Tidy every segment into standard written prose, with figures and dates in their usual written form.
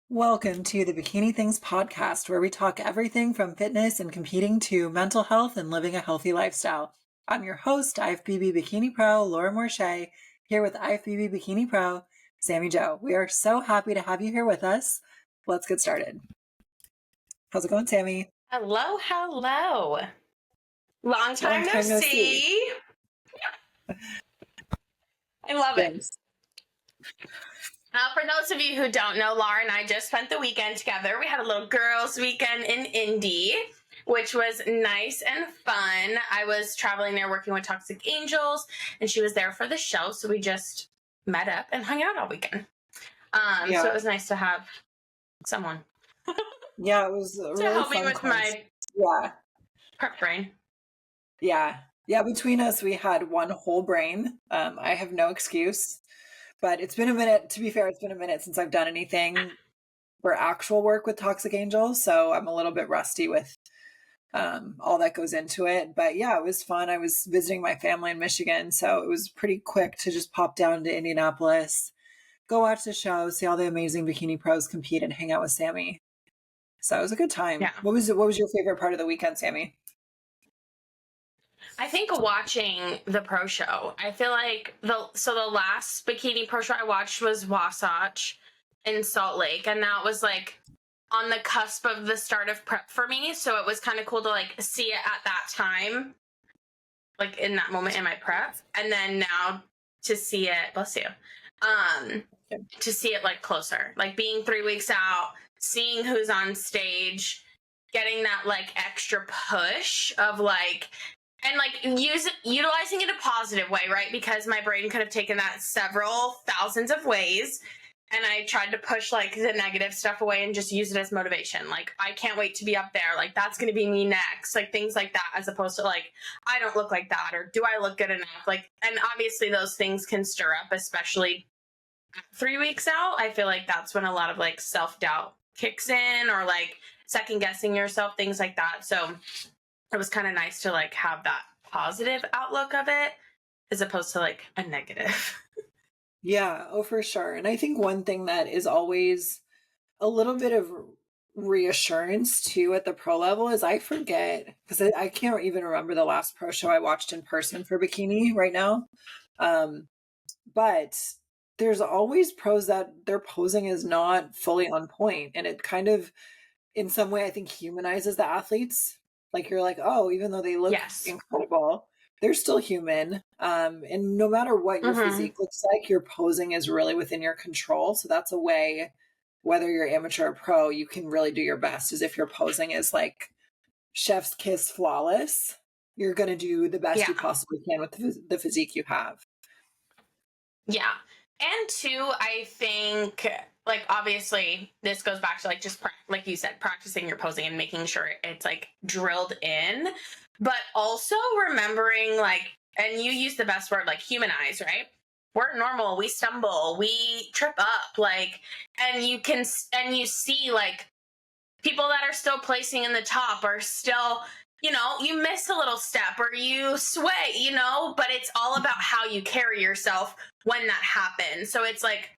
Welcome to the Bikini Things podcast, where we talk everything from fitness and competing to mental health and living a healthy lifestyle. I'm your host, IFBB Bikini Pro, Laura Morche, here with IFBB Bikini Pro, Sammy Joe. We are so happy to have you here with us. Let's get started. How's it going, Sammy? Hello, hello. Long time no see. I love it. For those of you who don't know, Laura and I just spent the weekend together. We had a little girls' weekend in Indy, which was nice and fun. I was traveling there working with Toxic Angels, and she was there for the show, so we just met up and hung out all weekend. So it was nice to have someone. Yeah, it was a really to help fun me with course. my prep brain. Yeah, between us, we had one whole brain. I have no excuse. But it's been a minute, to be fair, it's been a minute since I've done anything for actual work with Toxic Angels. So I'm a little bit rusty with all that goes into it. But yeah, it was fun. I was visiting my family in Michigan. So it was pretty quick to just pop down to Indianapolis, go watch the show, see all the amazing bikini pros compete and hang out with Sammy. So it was a good time. Yeah. What was your favorite part of the weekend, Sammy? I think watching the pro show, I feel like the last bikini pro show I watched was Wasatch in Salt Lake, and that was like on the cusp of the start of prep for me, so it was kind of cool to like see it at that time, like in that moment in my prep, and then now to see it, bless you, to see it like closer, like being 3 weeks out, seeing who's on stage, getting that like extra push of like, and like utilizing it a positive way, right? Because my brain could have taken that several thousands of ways, and I tried to push like the negative stuff away and just use it as motivation. Like, I can't wait to be up there. Like, that's going to be me next. Like, things like that, as opposed to like, I don't look like that, or do I look good enough? Like, and obviously those things can stir up, especially 3 weeks out. I feel like that's when a lot of like self-doubt kicks in, or like second guessing yourself, things like that. So it was kind of nice to like have that positive outlook of it as opposed to like a negative. Yeah, oh, for sure. And I think one thing that is always a little bit of reassurance too at the pro level is I forget, because I can't even remember the last pro show I watched in person for bikini right now. But there's always pros that their posing is not fully on point, and it kind of, in some way, I think humanizes the athletes. Like, you're like, oh, even though they look incredible, they're still human. And no matter what your physique looks like, your posing is really within your control. So that's a way, whether you're amateur or pro, you can really do your best. As if your posing is like chef's kiss flawless, you're going to do the best you possibly can with the physique you have. Yeah. And two, I think, like, obviously this goes back to like just like you said, practicing your posing and making sure it's like drilled in, but also remembering, like, and you use the best word, like humanize, right? We're normal, we stumble, we trip up, like, and you see like people that are still placing in the top are still, you know, you miss a little step or you sway, you know, but it's all about how you carry yourself when that happens. So it's like,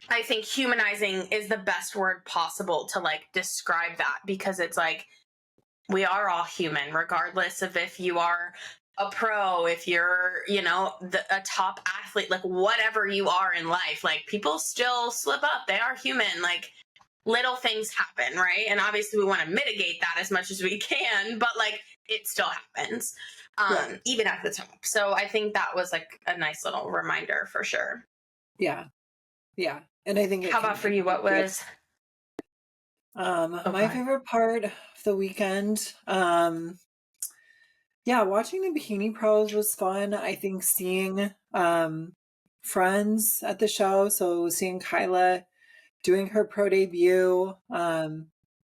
I think humanizing is the best word possible to like describe that, because it's like, we are all human, regardless of if you are a pro, if you're, you know, a top athlete, like whatever you are in life, like people still slip up. They are human. Like, little things happen, right? And obviously we want to mitigate that as much as we can, but like it still happens, even at the top. So I think that was like a nice little reminder for sure. Yeah. And I think how about for you? What was my favorite part of the weekend? Watching the bikini pros was fun. I think seeing friends at the show, so seeing Kyla doing her pro debut,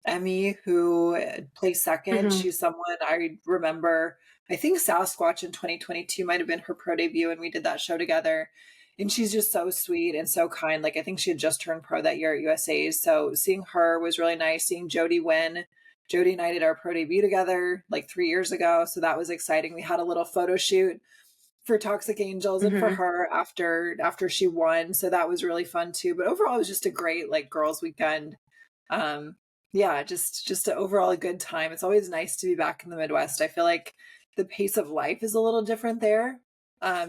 Emmy, who placed second. She's someone I remember. I think Sasquatch in 2022 might have been her pro debut, and we did that show together. And she's just so sweet and so kind. Like, I think she had just turned pro that year at USA's. So seeing her was really nice. Seeing Jody win. Jody and I did our pro debut together like 3 years ago. So that was exciting. We had a little photo shoot for Toxic Angels and for her after she won. So that was really fun too. But overall, it was just a great like girls weekend. Yeah, just overall a good time. It's always nice to be back in the Midwest. I feel like the pace of life is a little different there,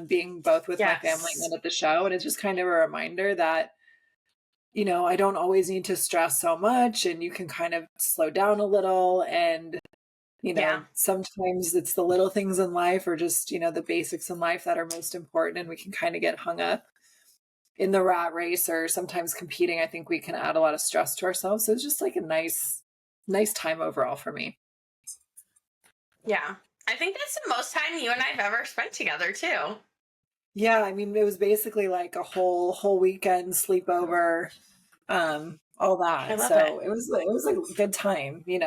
being both with my family Yes. and at the show. And it's just kind of a reminder that, I don't always need to stress so much, and you can kind of slow down a little. And, Yeah. sometimes it's the little things in life, or just, the basics in life that are most important. And we can kind of get hung up in the rat race, or sometimes competing. I think we can add a lot of stress to ourselves. So it's just like a nice time overall for me. Yeah. I think that's the most time you and I've ever spent together too. Yeah, I mean, it was basically like a whole weekend sleepover, all I that. love it. So it was a good time. You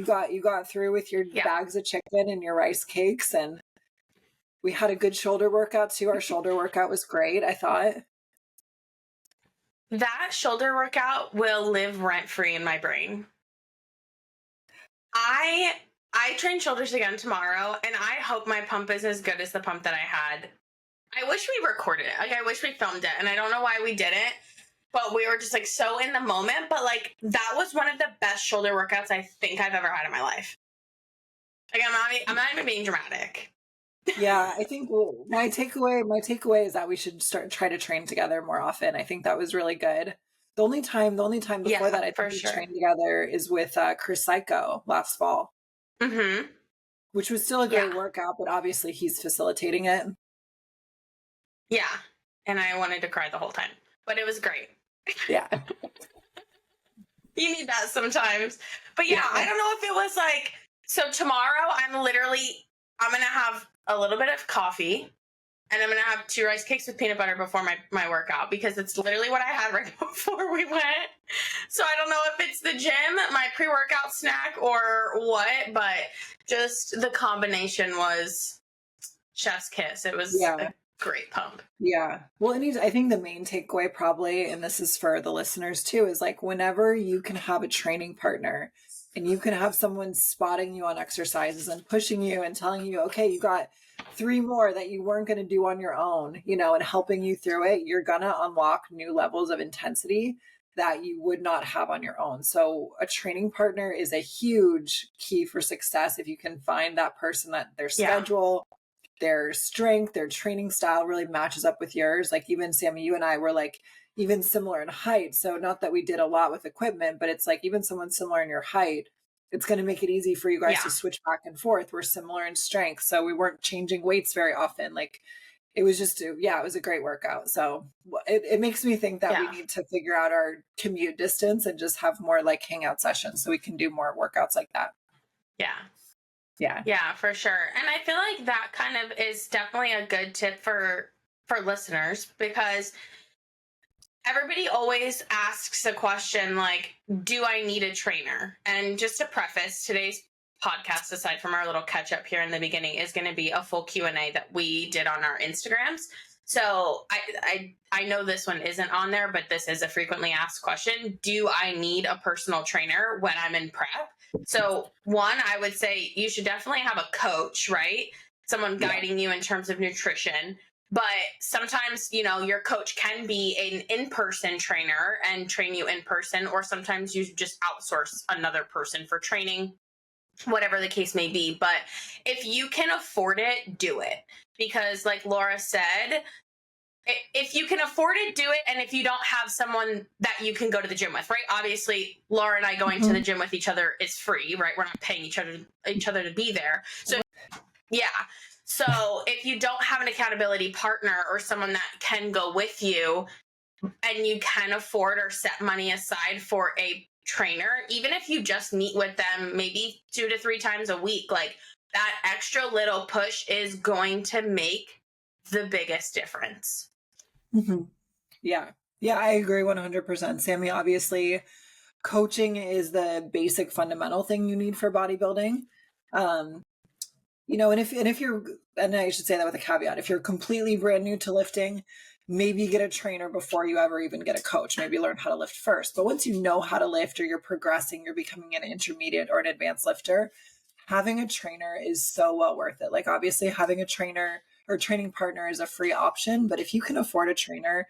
got through with your Yeah. bags of chicken and your rice cakes, and we had a good shoulder workout too. Our shoulder workout was great, I thought. That shoulder workout will live rent free in my brain. I train shoulders again tomorrow, and I hope my pump is as good as the pump that I had. I wish we recorded it. Like, I wish we filmed it, and I don't know why we didn't, but we were just like so in the moment. But like, that was one of the best shoulder workouts I think I've ever had in my life. Like, I'm not even being dramatic. Yeah, I think my takeaway is that we should try to train together more often. I think that was really good. The only time before that I for think we sure. trained together is with Chris Psycho last fall, Mm-hmm. which was still a great Yeah. workout, but obviously he's facilitating it. Yeah. And I wanted to cry the whole time, but it was great. Yeah. You need that sometimes. But yeah, Yeah. I don't know if it was like, so tomorrow I'm going to have a little bit of coffee, and I'm going to have 2 rice cakes with peanut butter before my workout, because it's literally what I had right before we went. So I don't know if it's the gym, my pre-workout snack, or what, but just the combination was chef's kiss. It was a great pump. Yeah. Well, I think the main takeaway probably, and this is for the listeners too, is like whenever you can have a training partner and you can have someone spotting you on exercises and pushing you and telling you, okay, you got 3 more that you weren't going to do on your own, and helping you through it, you're going to unlock new levels of intensity that you would not have on your own. So a training partner is a huge key for success if you can find that person that their schedule, their strength, their training style really matches up with yours. Like even Sammy, you and I were like even similar in height. So not that we did a lot with equipment, but it's like even someone similar in your height, it's going to make it easy for you guys to switch back and forth. We're similar in strength. So we weren't changing weights very often. Like it was just, it was a great workout. So it makes me think that we need to figure out our commute distance and just have more like hangout sessions so we can do more workouts like that. Yeah, for sure. And I feel like that kind of is definitely a good tip for listeners, because everybody always asks a question like, do I need a trainer? And just to preface, today's podcast, aside from our little catch up here in the beginning, is going to be a full Q&A that we did on our Instagrams. So I know this one isn't on there, but this is a frequently asked question. Do I need a personal trainer when I'm in prep? So one, I would say you should definitely have a coach, right? Someone guiding you in terms of nutrition. But sometimes, your coach can be an in-person trainer and train you in person, or sometimes you just outsource another person for training, whatever the case may be. But if you can afford it, do it. Because like Laura said, if you can afford it, do it. And if you don't have someone that you can go to the gym with, right? Obviously, Laura and I going to the gym with each other is free, right? We're not paying each other to be there. So yeah. So if you don't have an accountability partner or someone that can go with you, and you can afford or set money aside for a trainer, even if you just meet with them maybe 2 to 3 times a week, like that extra little push is going to make the biggest difference. Mm-hmm. Yeah, I agree 100%. Sammy, obviously, coaching is the basic fundamental thing you need for bodybuilding. And if you're, and I should say that with a caveat, if you're completely brand new to lifting, maybe get a trainer before you ever even get a coach. Maybe learn how to lift first. But once you know how to lift, or you're progressing, you're becoming an intermediate or an advanced lifter, having a trainer is so well worth it. Like obviously having a trainer or training partner is a free option, but if you can afford a trainer,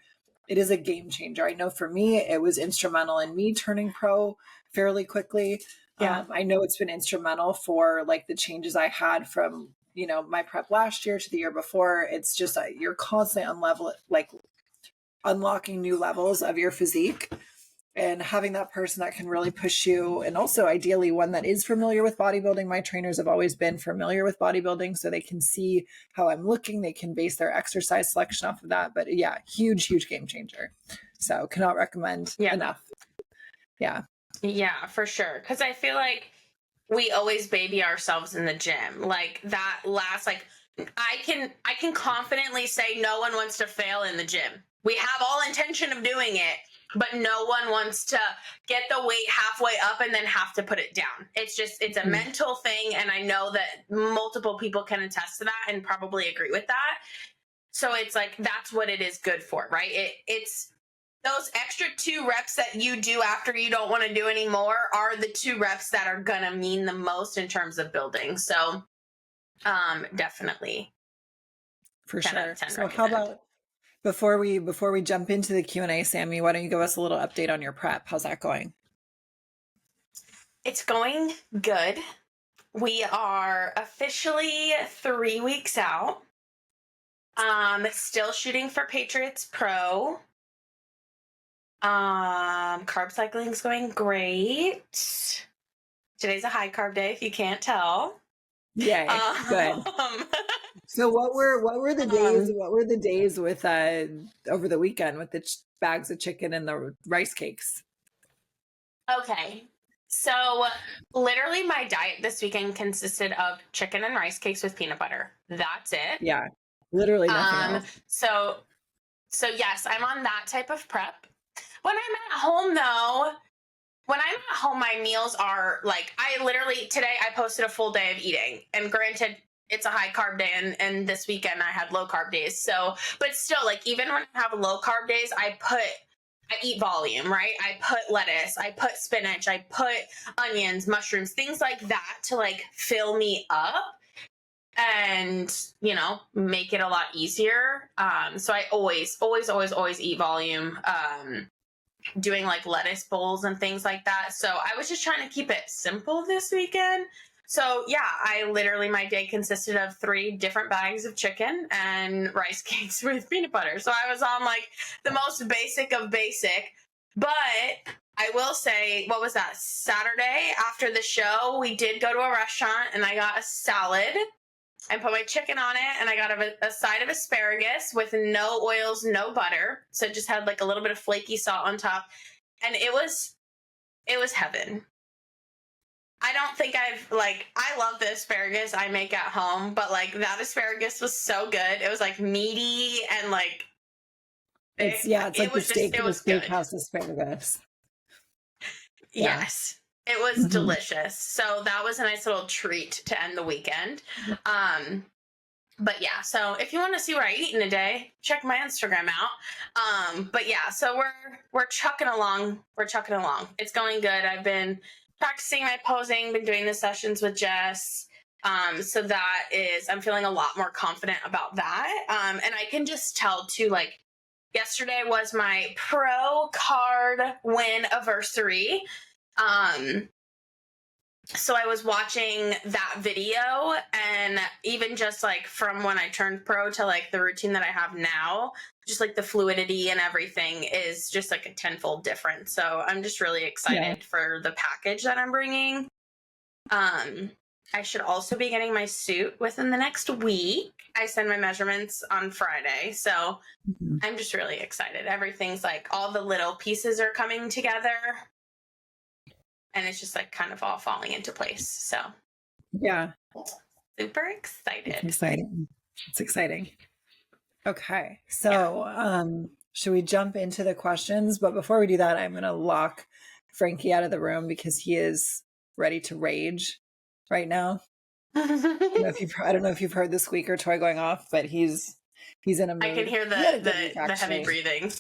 it is a game changer. I know for me, it was instrumental in me turning pro fairly quickly. Yeah. I know it's been instrumental for like the changes I had from, you know, my prep last year to the year before. It's just you're constantly unlocking new levels of your physique, and having that person that can really push you, and also ideally one that is familiar with bodybuilding. My trainers have always been familiar with bodybuilding, so they can see how I'm looking. They can base their exercise selection off of that. But yeah, huge game changer. So cannot recommend enough. Yeah, for sure. Because I feel like we always baby ourselves in the gym. Like that last, like I can confidently say no one wants to fail in the gym. We have all intention of doing it, but no one wants to get the weight halfway up and then have to put it down. It's a mental thing. And I know that multiple people can attest to that and probably agree with that. So it's like, that's what it is good for, right? It's those extra 2 reps that you do after you don't want to do anymore are the 2 reps that are going to mean the most in terms of building. So, definitely. For sure. So how about before we jump into the Q&A, Sammy, why don't you give us a little update on your prep? How's that going? It's going good. We are officially 3 weeks out. Still shooting for Patriots Pro. Carb cycling's going great. Today's a high carb day, if you can't tell. Yeah, good. So what were the days with over the weekend with the bags of chicken and the rice cakes? Okay. So literally my diet this weekend consisted of chicken and rice cakes with peanut butter. That's it. Yeah. Literally nothing else. So yes, I'm on that type of prep. When I'm at home though, my meals are like, today I posted a full day of eating, and granted it's a high carb day and this weekend I had low carb days. So, but still, like, even when I have low carb days, I eat volume, right? I put lettuce, I put spinach, I put onions, mushrooms, things like that to like fill me up and, you know, make it a lot easier. So I always eat volume, doing like lettuce bowls and things like that. So I was just trying to keep it simple this weekend. So yeah, my day consisted of 3 different bags of chicken and rice cakes with peanut butter. So I was on like the most basic of basic, but I will say, what was that? Saturday after the show, we did go to a restaurant and I got a salad and put my chicken on it, and I got a side of asparagus with no oils, no butter. So it just had like a little bit of flaky salt on top. And it was heaven. I don't think I love the asparagus I make at home, but like that asparagus was so good. It was like meaty and like it's like the steakhouse asparagus. Yeah. Yes. It was delicious. So that was a nice little treat to end the weekend. But yeah, so if you want to see what I eat in a day, check my Instagram out. But yeah, so we're chucking along. It's going good. I've been practicing my posing, been doing the sessions with Jess. So I'm feeling a lot more confident about that. And I can just tell too, like, yesterday was my pro card win anniversary. So I was watching that video, and even just like from when I turned pro to like the routine that I have now, just like the fluidity and everything is just like a tenfold difference. So I'm just really excited for the package that I'm bringing. I should also be getting my suit within the next week. I send my measurements on Friday. So I'm just really excited. Everything's like all the little pieces are coming together. And it's just like kind of all falling into place. So yeah, super excited. It's exciting. Okay. So should we jump into the questions? But before we do that, I'm going to lock Frankie out of the room because he is ready to rage right now. I don't know if you've heard the squeaker toy going off, but he's in a mood. I can hear the heavy breathing.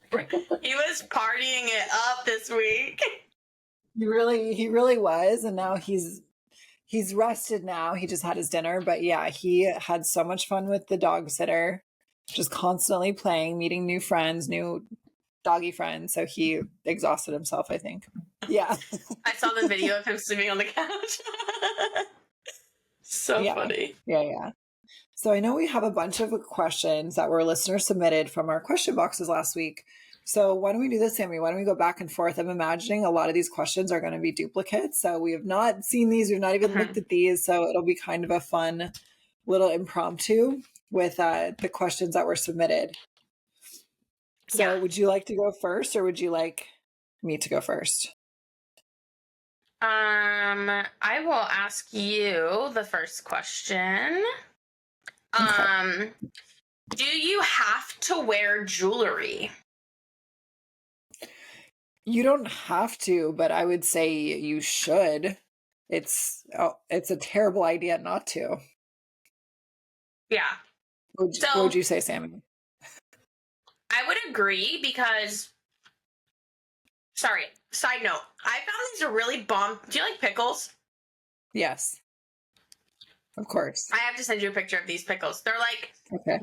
He was partying it up this week. He really was, and now he's rested now. He just had his dinner, but yeah, he had so much fun with the dog sitter. just constantly playing, meeting new friends, new doggy friends. So he exhausted himself, I think. Yeah. I saw the video of him sleeping on the couch. So funny. Yeah. So I know we have a bunch of questions that were listener submitted from our question boxes last week. So why don't we do this, Sammy? Why don't we go back and forth? I'm imagining a lot of these questions are going to be duplicates. So we have not seen these. We've not even looked at these. So it'll be kind of a fun little impromptu with the questions that were submitted. So would you like to go first, or would you like me to go first? I will ask you the first question. Okay. Do you have to wear jewelry? You don't have to, but I would say you should. It's a terrible idea not to. Yeah. What would you say, Sammy? I would agree because, sorry, side note, I found these are really bomb. Do you like pickles? Yes. Of course. I have to send you a picture of these pickles. They're like okay.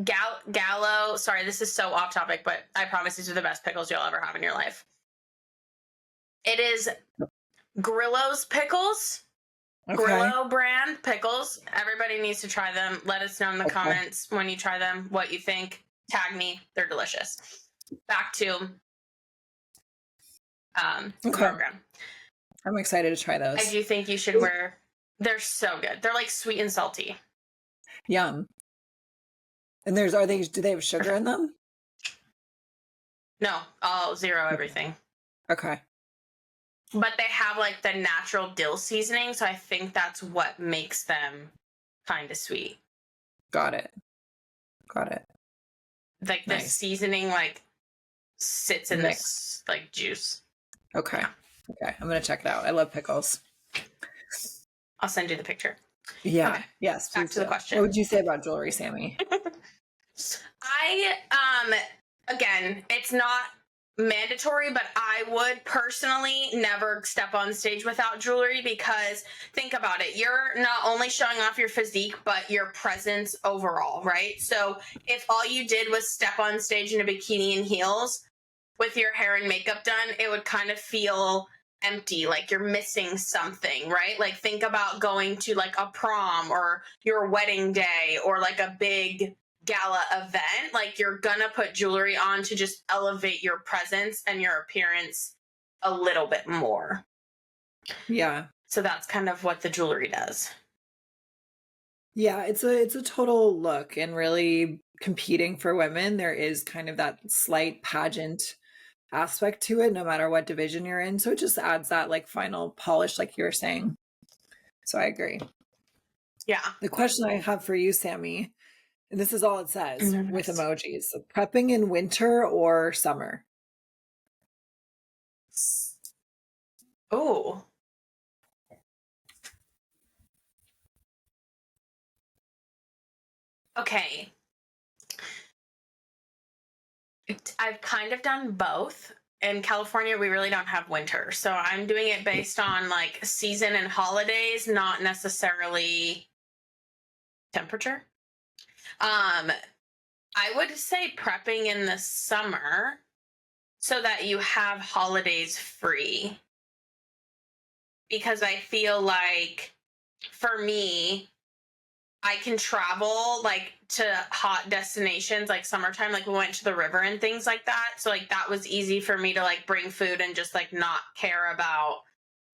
Gallo. Sorry, this is so off topic, but I promise these are the best pickles you'll ever have in your life. It is Grillo's pickles. Okay. Grillo brand pickles. Everybody needs to try them. Let us know in the comments when you try them what you think. Tag me. They're delicious. Back to the program. I'm excited to try those. I do think you should wear. They're so good. They're like sweet and salty. Yum. And do they have sugar in them? No, all zero everything. Okay. But they have like the natural dill seasoning, so I think that's what makes them kind of sweet. Got it. Like the seasoning like sits in this like juice. Okay. Okay. I'm gonna check it out. I love pickles. I'll send you the picture. Yeah. Okay. Yes. Back to the question. What would you say about jewelry, Sammy? Again, it's not mandatory, but I would personally never step on stage without jewelry because think about it. You're not only showing off your physique, but your presence overall, right? So if all you did was step on stage in a bikini and heels with your hair and makeup done, it would kind of feel empty, like you're missing something, right? Like think about going to like a prom or your wedding day or like a big gala event. Like you're gonna put jewelry on to just elevate your presence and your appearance a little bit more. Yeah. So that's kind of what the jewelry does. Yeah, it's a total look, and really competing for women, there is kind of that slight pageant aspect to it, no matter what division you're in. So it just adds that like final polish, like you were saying. So I agree. Yeah. The question I have for you, Sammy, and this is all it says with emojis: so prepping in winter or summer? Oh. Okay. I've kind of done both. In California, we really don't have winter. So I'm doing it based on like season and holidays, not necessarily temperature. I would say prepping in the summer so that you have holidays free. Because I feel like for me, I can travel like to hot destinations like summertime, like we went to the river and things like that. So like that was easy for me to like bring food and just like not care about,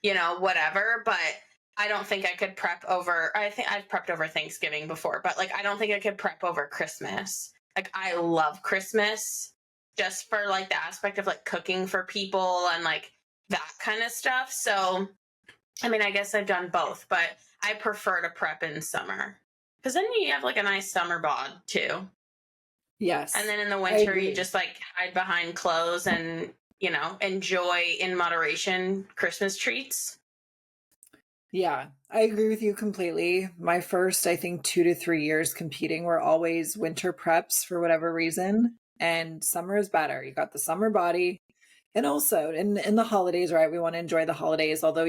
you know, whatever. But I don't think I could prep over, I think I've prepped over Thanksgiving before, but like I don't think I could prep over Christmas. Like I love Christmas just for like the aspect of like cooking for people and like that kind of stuff. So, I mean, I guess I've done both, but I prefer to prep in summer. Because then you have like a nice summer bod too. Yes. And then in the winter, you just like hide behind clothes and, you know, enjoy in moderation Christmas treats. Yeah, I agree with you completely. My first, I think, 2 to 3 years competing were always winter preps for whatever reason. And summer is better. You got the summer body. And also in the holidays, right? We want to enjoy the holidays. Although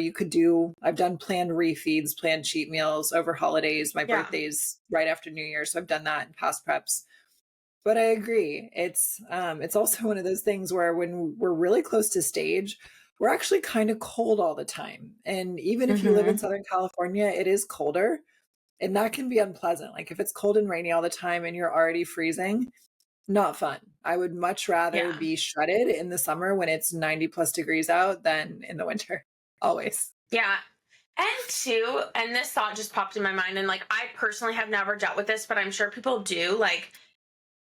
I've done planned refeeds, planned cheat meals over holidays. My birthday's right after New Year. So I've done that in past preps. But I agree. It's also one of those things where when we're really close to stage, we're actually kind of cold all the time. And even if you live in Mm-hmm. Southern California, it is colder, and that can be unpleasant. Like if it's cold and rainy all the time and you're already freezing, not fun. I would much rather Yeah. be shredded in the summer when it's 90 plus degrees out than in the winter. Always. Yeah. And two, and this thought just popped in my mind, and like I personally have never dealt with this, but I'm sure people do. Like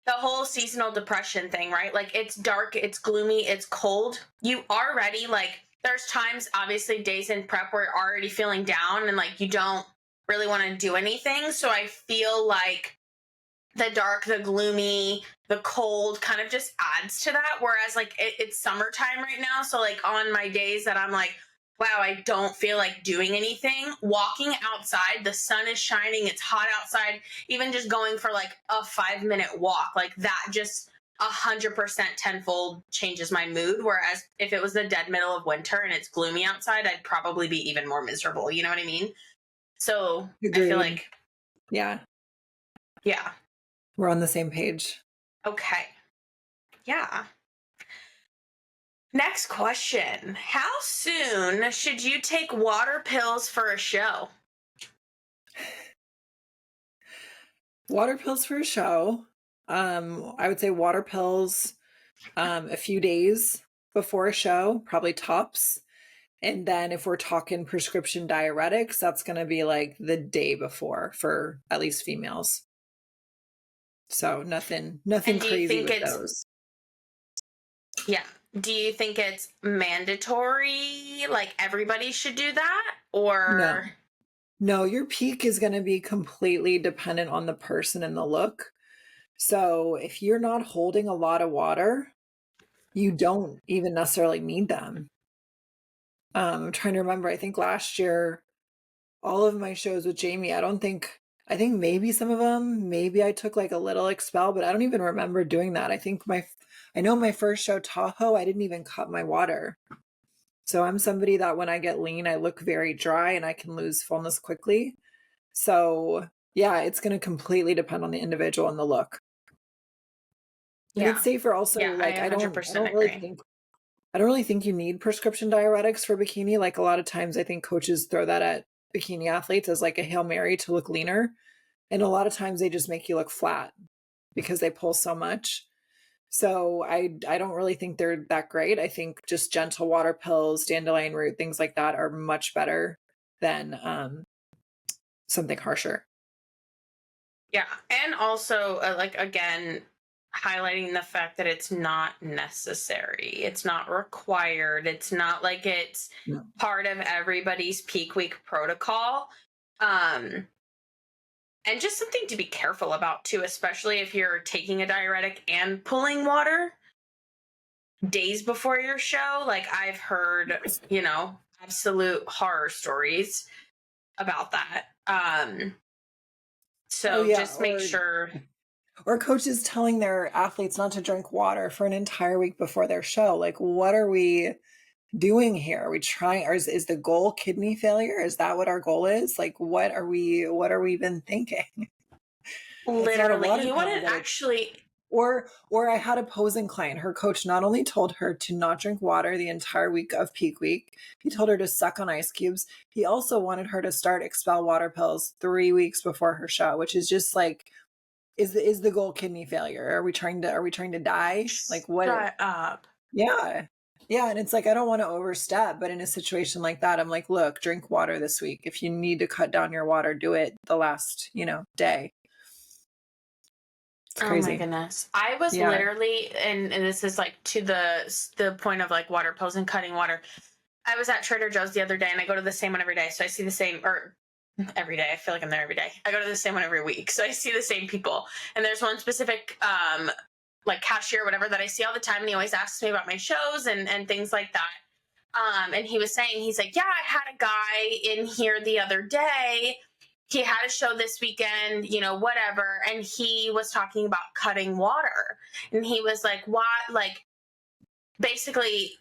the whole seasonal depression thing, right? Like it's dark, it's gloomy, it's cold. You already like there's times, obviously days in prep where you're already feeling down and like you don't really want to do anything. So I feel like the dark, the gloomy, the cold kind of just adds to that. Whereas like it's summertime right now. So like on my days that I'm like, wow, I don't feel like doing anything, walking outside, the sun is shining, it's hot outside, even just going for like a 5-minute walk, like that just 100% tenfold changes my mood. Whereas if it was the dead middle of winter and it's gloomy outside, I'd probably be even more miserable. You know what I mean? So I feel Agreed. like, Yeah, yeah. we're on the same page. Okay. Yeah. Next question. How soon should you take water pills for a show? Water pills for a show. I would say water pills a few days before a show, probably tops. And then if we're talking prescription diuretics, that's going to be like the day before for at least females. So nothing And do you crazy think with it's, those. yeah. Do you think it's mandatory? Like everybody should do that? No. Or, No, your peak is going to be completely dependent on the person and the look. So if you're not holding a lot of water, you don't even necessarily need them. I'm trying to remember. I think last year, all of my shows with Jamie, I think maybe some of them, maybe I took like a little expel, but I don't even remember doing that. I know my first show, Tahoe, I didn't even cut my water. So I'm somebody that when I get lean, I look very dry and I can lose fullness quickly. So yeah, it's going to completely depend on the individual and the look. And it's yeah. safer also, Yeah, I like I 100% don't really agree. think you need prescription diuretics for bikini. Like a lot of times I think coaches throw that at bikini athletes as like a Hail Mary to look leaner. And a lot of times they just make you look flat because they pull so much. So I don't really think they're that great. I think just gentle water pills, dandelion root, things like that are much better than something harsher. Yeah. And also, like, again, highlighting the fact that it's not necessary, it's not required, it's not like it's No. part of everybody's peak week protocol. Um, and just something to be careful about too, especially if you're taking a diuretic and pulling water days before your show. Like I've heard, absolute horror stories about that. Oh So yeah, just make sure. or coaches telling their athletes not to drink water for an entire week before their show. Like what are we doing here? Are we trying, or is the goal kidney failure? Is that what our goal is? Like what are we even thinking? It's not a Literally, water you pill, wouldn't but it's actually. or I had a posing client. Her coach not only told her to not drink water the entire week of peak week, he told her to suck on ice cubes. He also wanted her to start expel water pills 3 weeks before her show, which is just like, is the goal kidney failure? Are we trying to die? Like what? Shut up. Yeah. Yeah. And it's like, I don't want to overstep, but in a situation like that, I'm like, look, drink water this week. If you need to cut down your water, do it the last, day. It's Oh my crazy. goodness. I was Yeah. literally, and this is like to the point of like water pills and cutting water. I was at Trader Joe's the other day and I go to the same one every day. So I see the same, or every day. I feel like I'm there every day. I go to the same one every week. So I see the same people. And there's one specific, like cashier or whatever that I see all the time. And he always asks me about my shows and things like that. And he was saying, he's like, yeah, I had a guy in here the other day. He had a show this weekend, whatever. And he was talking about cutting water. And he was like, what? Like, basically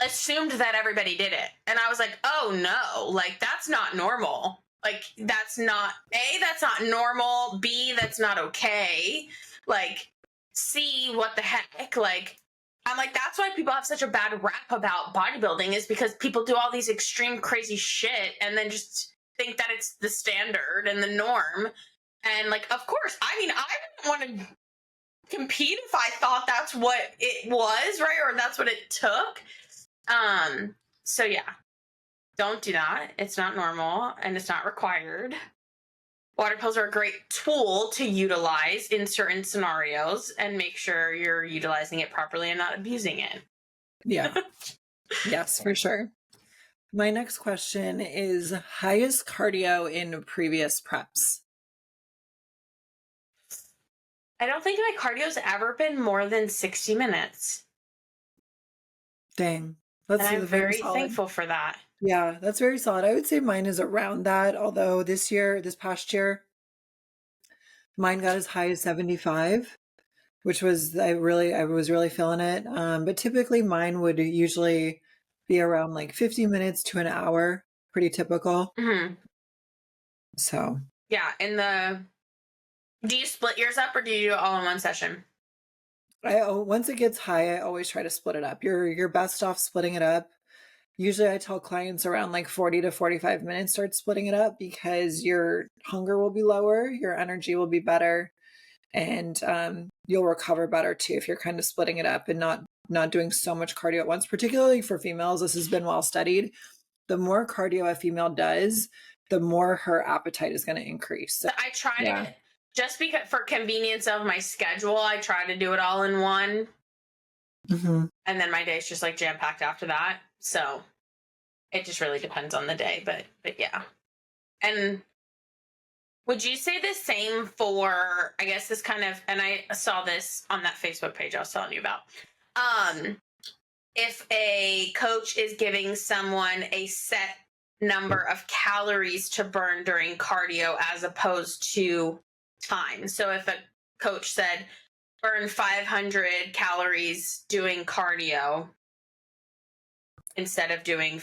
assumed that everybody did it. And I was like, oh no, like, that's not normal. Like, that's not, A, that's not normal. B, that's not okay. Like, see what the heck. Like, I'm like, that's why people have such a bad rap about bodybuilding, is because people do all these extreme crazy shit and then just think that it's the standard and the norm. And like, of course, I mean, I wouldn't want to compete if I thought that's what it was, right? Or that's what it took. So yeah, don't do that. It's not normal and it's not required. Water pills are a great tool to utilize in certain scenarios, and make sure you're utilizing it properly and not abusing it. Yeah. Yes, for sure. My next question is highest cardio in previous preps. I don't think my cardio's ever been more than 60 minutes. Dang. And I'm very thankful for that. Yeah, that's very solid. I would say mine is around that, although this past year, mine got as high as 75, which was, I was really feeling it. But typically mine would usually be around like 50 minutes to an hour, pretty typical. Mm-hmm. So. Yeah, do you split yours up or do you do it all in one session? Once it gets high, I always try to split it up. You're best off splitting it up. Usually I tell clients around like 40 to 45 minutes, start splitting it up, because your hunger will be lower, your energy will be better, and you'll recover better too if you're kind of splitting it up and not doing so much cardio at once. Particularly for females, this has been well studied. The more cardio a female does, the more her appetite is going to increase. So I tried it just because, for convenience of my schedule, I try to do it all in one. Mm-hmm. And then my day's just like jam-packed after that. So it just really depends on the day, but yeah. And would you say the same for, I guess this kind of, and I saw this on that Facebook page I was telling you about. If a coach is giving someone a set number of calories to burn during cardio as opposed to time. So if a coach said, burn 500 calories doing cardio instead of doing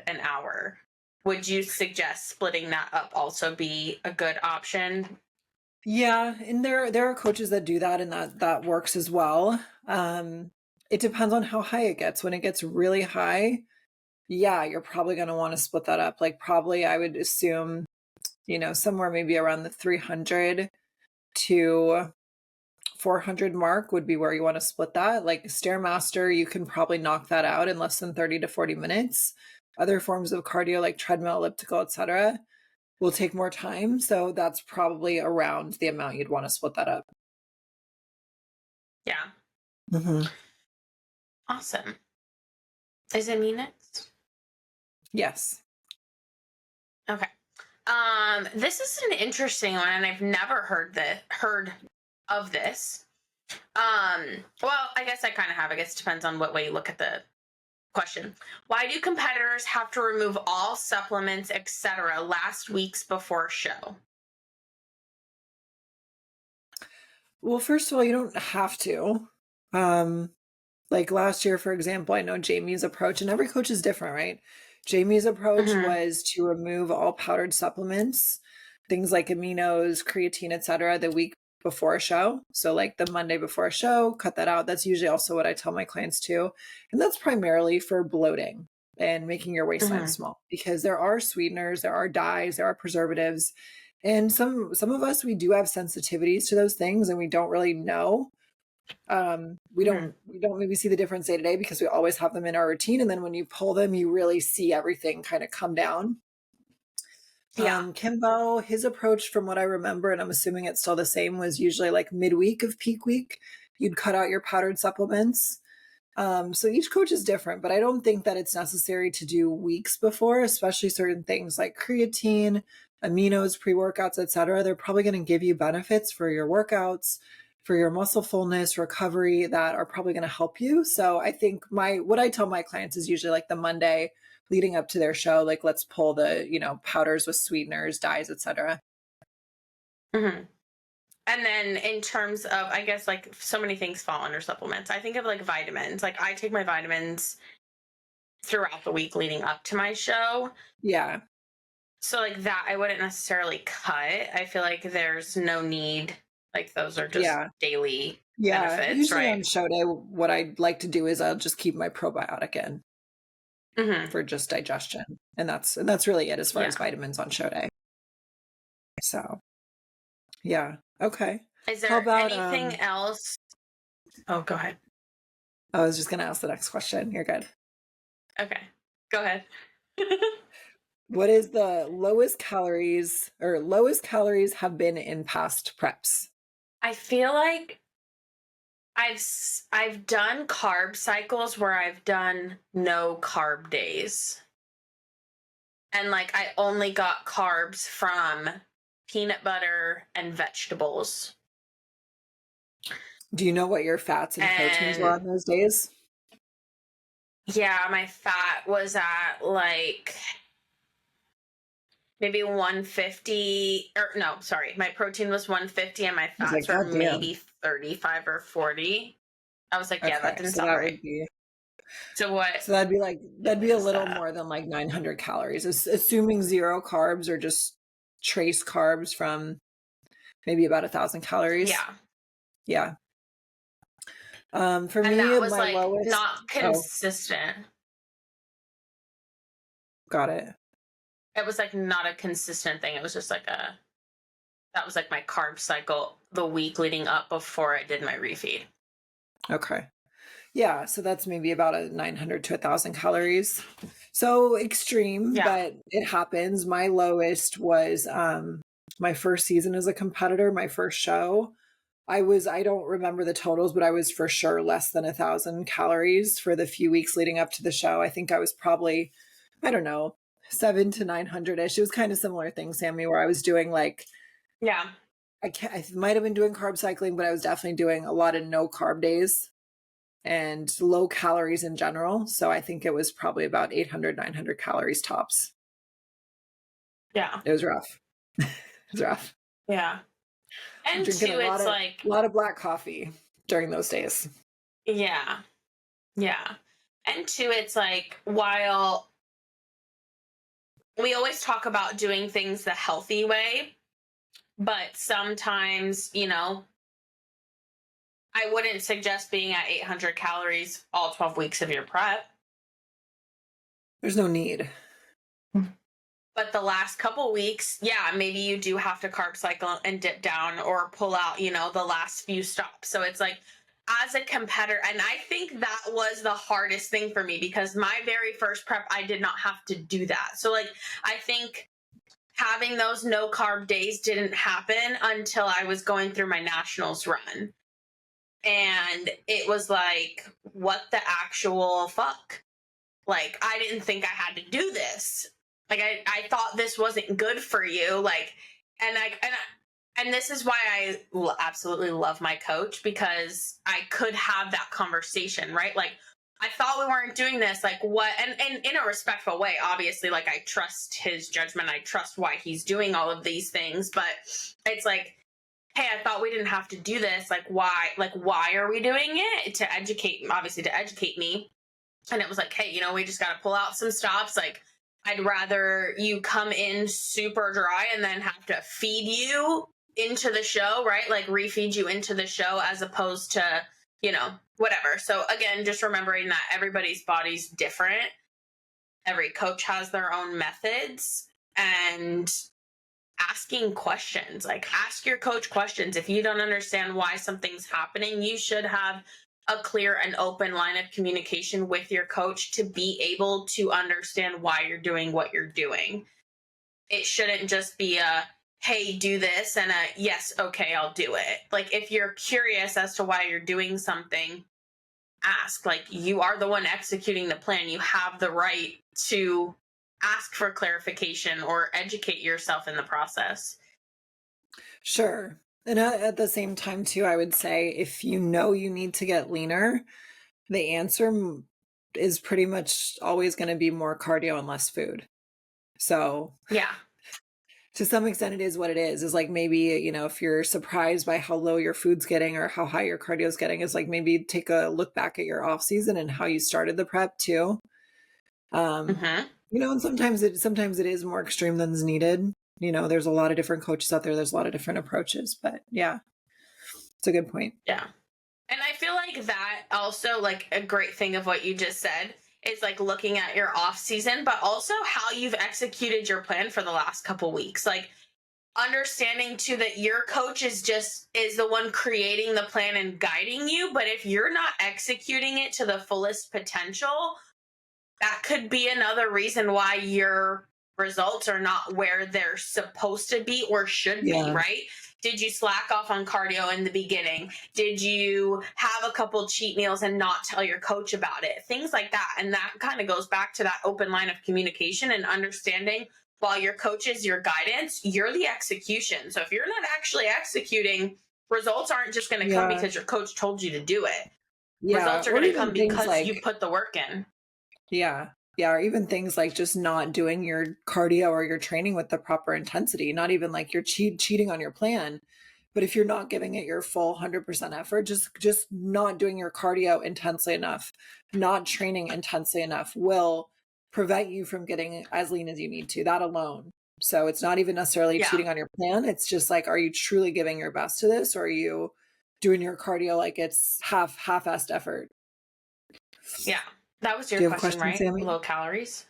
an hour, would you suggest splitting that up also be a good option? Yeah, and there are coaches that do that, and that works as well. It depends on how high it gets. When it gets really high, yeah, you're probably going to want to split that up. Like, probably I would assume, somewhere maybe around the 300 to 400 mark would be where you want to split that. Like Stairmaster, you can probably knock that out in less than 30 to 40 minutes. Other forms of cardio like treadmill, elliptical, etc., will take more time. So that's probably around the amount you'd want to split that up. Yeah. Mm-hmm. Awesome. Is it me next? Yes. Okay. This is an interesting one, and I've never heard of this. Well, I guess I kind of have. I guess it depends on what way you look at the question. Why do competitors have to remove all supplements, etc., last weeks before show? Well, first of all, you don't have to. Like last year, for example, I know Jamie's approach, and every coach is different, right? Jamie's approach was to remove all powdered supplements, things like aminos, creatine, etc., the week before a show. So like the Monday before a show, cut that out. That's usually also what I tell my clients too. And that's primarily for bloating and making your waistline small, because there are sweeteners, there are dyes, there are preservatives. And some of us, we do have sensitivities to those things, and we don't really know. We don't maybe see the difference day to day because we always have them in our routine. And then when you pull them, you really see everything kind of come down. Yeah. Kimbo, his approach, from what I remember, and I'm assuming it's still the same, was usually like midweek of peak week, you'd cut out your powdered supplements. So each coach is different, but I don't think that it's necessary to do weeks before, especially certain things like creatine, aminos, pre-workouts, etc. They're probably going to give you benefits for your workouts, for your muscle fullness, recovery, that are probably going to help you. So I think what I tell my clients is usually like the Monday leading up to their show, like let's pull the, powders with sweeteners, dyes, etc. And then in terms of, I guess, like so many things fall under supplements. I think of like vitamins. Like I take my vitamins throughout the week leading up to my show. Yeah. So like that, I wouldn't necessarily cut. I feel like there's no need. Like those are just daily. Yeah, benefits, usually on right? show day, what I like to do is I'll just keep my probiotic in Mm-hmm. for just digestion, and that's really it as far Yeah. as vitamins on show day. So, yeah, okay. Is How there about anything else? Oh, go ahead. I was just gonna ask the next question. You're good. Okay, go ahead. What is the lowest calories have been in past preps? I feel like I've done carb cycles where I've done no carb days. And like I only got carbs from peanut butter and vegetables. Do you know what your fats and proteins were And on those days? yeah, my fat was at like maybe 150, or no, sorry, my protein was 150 and my I was like, fats were God damn. maybe 35 or 40. I was like, yeah, that Okay, didn't so sound that right. would be So what that'd be a is little that? more than like 900 calories, assuming zero carbs or just trace carbs from maybe about 1,000 calories. Yeah. Yeah. For And me, that was my like lowest. not Oh, consistent. got it. It was like not a consistent thing. It was just like that was like my carb cycle the week leading up before I did my refeed. Okay. Yeah, so that's maybe about a 900 to 1,000 calories. So extreme, Yeah. but it happens. My lowest was my first season as a competitor, my first show. I don't remember the totals, but I was for sure less than 1,000 calories for the few weeks leading up to the show. I think I was probably, I don't know, 700 to 900-ish. It was kind of similar thing, Sammy, where I was doing like, Yeah. I might have been doing carb cycling, but I was definitely doing a lot of no carb days and low calories in general. So I think it was probably about 800, 900 calories tops. Yeah. It was rough. It was rough. Yeah. And Drinking two, it's a like, lot of black coffee during those days. yeah. Yeah. And two, it's like, while we always talk about doing things the healthy way, but sometimes, I wouldn't suggest being at 800 calories all 12 weeks of your prep. There's no need. But the last couple weeks, yeah, maybe you do have to carb cycle and dip down or pull out, the last few stops. So it's like, as a competitor, and I think that was the hardest thing for me because my very first prep, I did not have to do that. So like, I think having those no carb days didn't happen until I was going through my nationals run. And it was like, what the actual fuck? Like, I didn't think I had to do this. Like, I thought this wasn't good for you. Like, and this is why I absolutely love my coach, because I could have that conversation, right? Like, I thought we weren't doing this. Like, what? And in a respectful way, obviously, like, I trust his judgment. I trust why he's doing all of these things. But it's like, hey, I thought we didn't have to do this. Like, why? Like, why are we doing it? To educate me. And it was like, hey, we just got to pull out some stops. Like, I'd rather you come in super dry and then have to feed you into the show, right? Like, refeed you into the show as opposed to, whatever. So again, just remembering that everybody's body's different. Every coach has their own methods, and asking questions. Like, ask your coach questions. If you don't understand why something's happening, you should have a clear and open line of communication with your coach to be able to understand why you're doing what you're doing. It shouldn't just be a, hey, do this, and a, yes, okay, I'll do it. Like, if you're curious as to why you're doing something, ask. Like, you are the one executing the plan. You have the right to ask for clarification or educate yourself in the process. Sure. And at the same time, too, I would say if you know you need to get leaner, the answer is pretty much always going to be more cardio and less food. So, yeah, to some extent, it is what it is like, maybe, if you're surprised by how low your food's getting or how high your cardio is getting, is like maybe take a look back at your off season and how you started the prep too. mm-hmm. And sometimes it is more extreme than is needed. There's a lot of different coaches out there. There's a lot of different approaches, but yeah, it's a good point. Yeah. like that also, like, a great thing of what you just said is like looking at your off season, but also how you've executed your plan for the last couple weeks. Like, understanding too that your coach is the one creating the plan and guiding you, but if you're not executing it to the fullest potential, that could be another reason why your results are not where they're supposed to be or should be, right? Did you slack off on cardio in the beginning? Did you have a couple cheat meals and not tell your coach about it? Things like that. And that kind of goes back to that open line of communication and understanding, while your coach is your guidance, you're the execution. So if you're not actually executing, results aren't just going to come because your coach told you to do it. Results are going to come because you put the work in. Yeah. Or even things like just not doing your cardio or your training with the proper intensity, not even like you're cheating on your plan. But if you're not giving it your full 100% effort, just not doing your cardio intensely enough, not training intensely enough will prevent you from getting as lean as you need to, that alone. So it's not even necessarily cheating on your plan. It's just like, are you truly giving your best to this? Or are you doing your cardio like it's half-assed effort? Yeah. That was your question, right? Sammy? Low calories?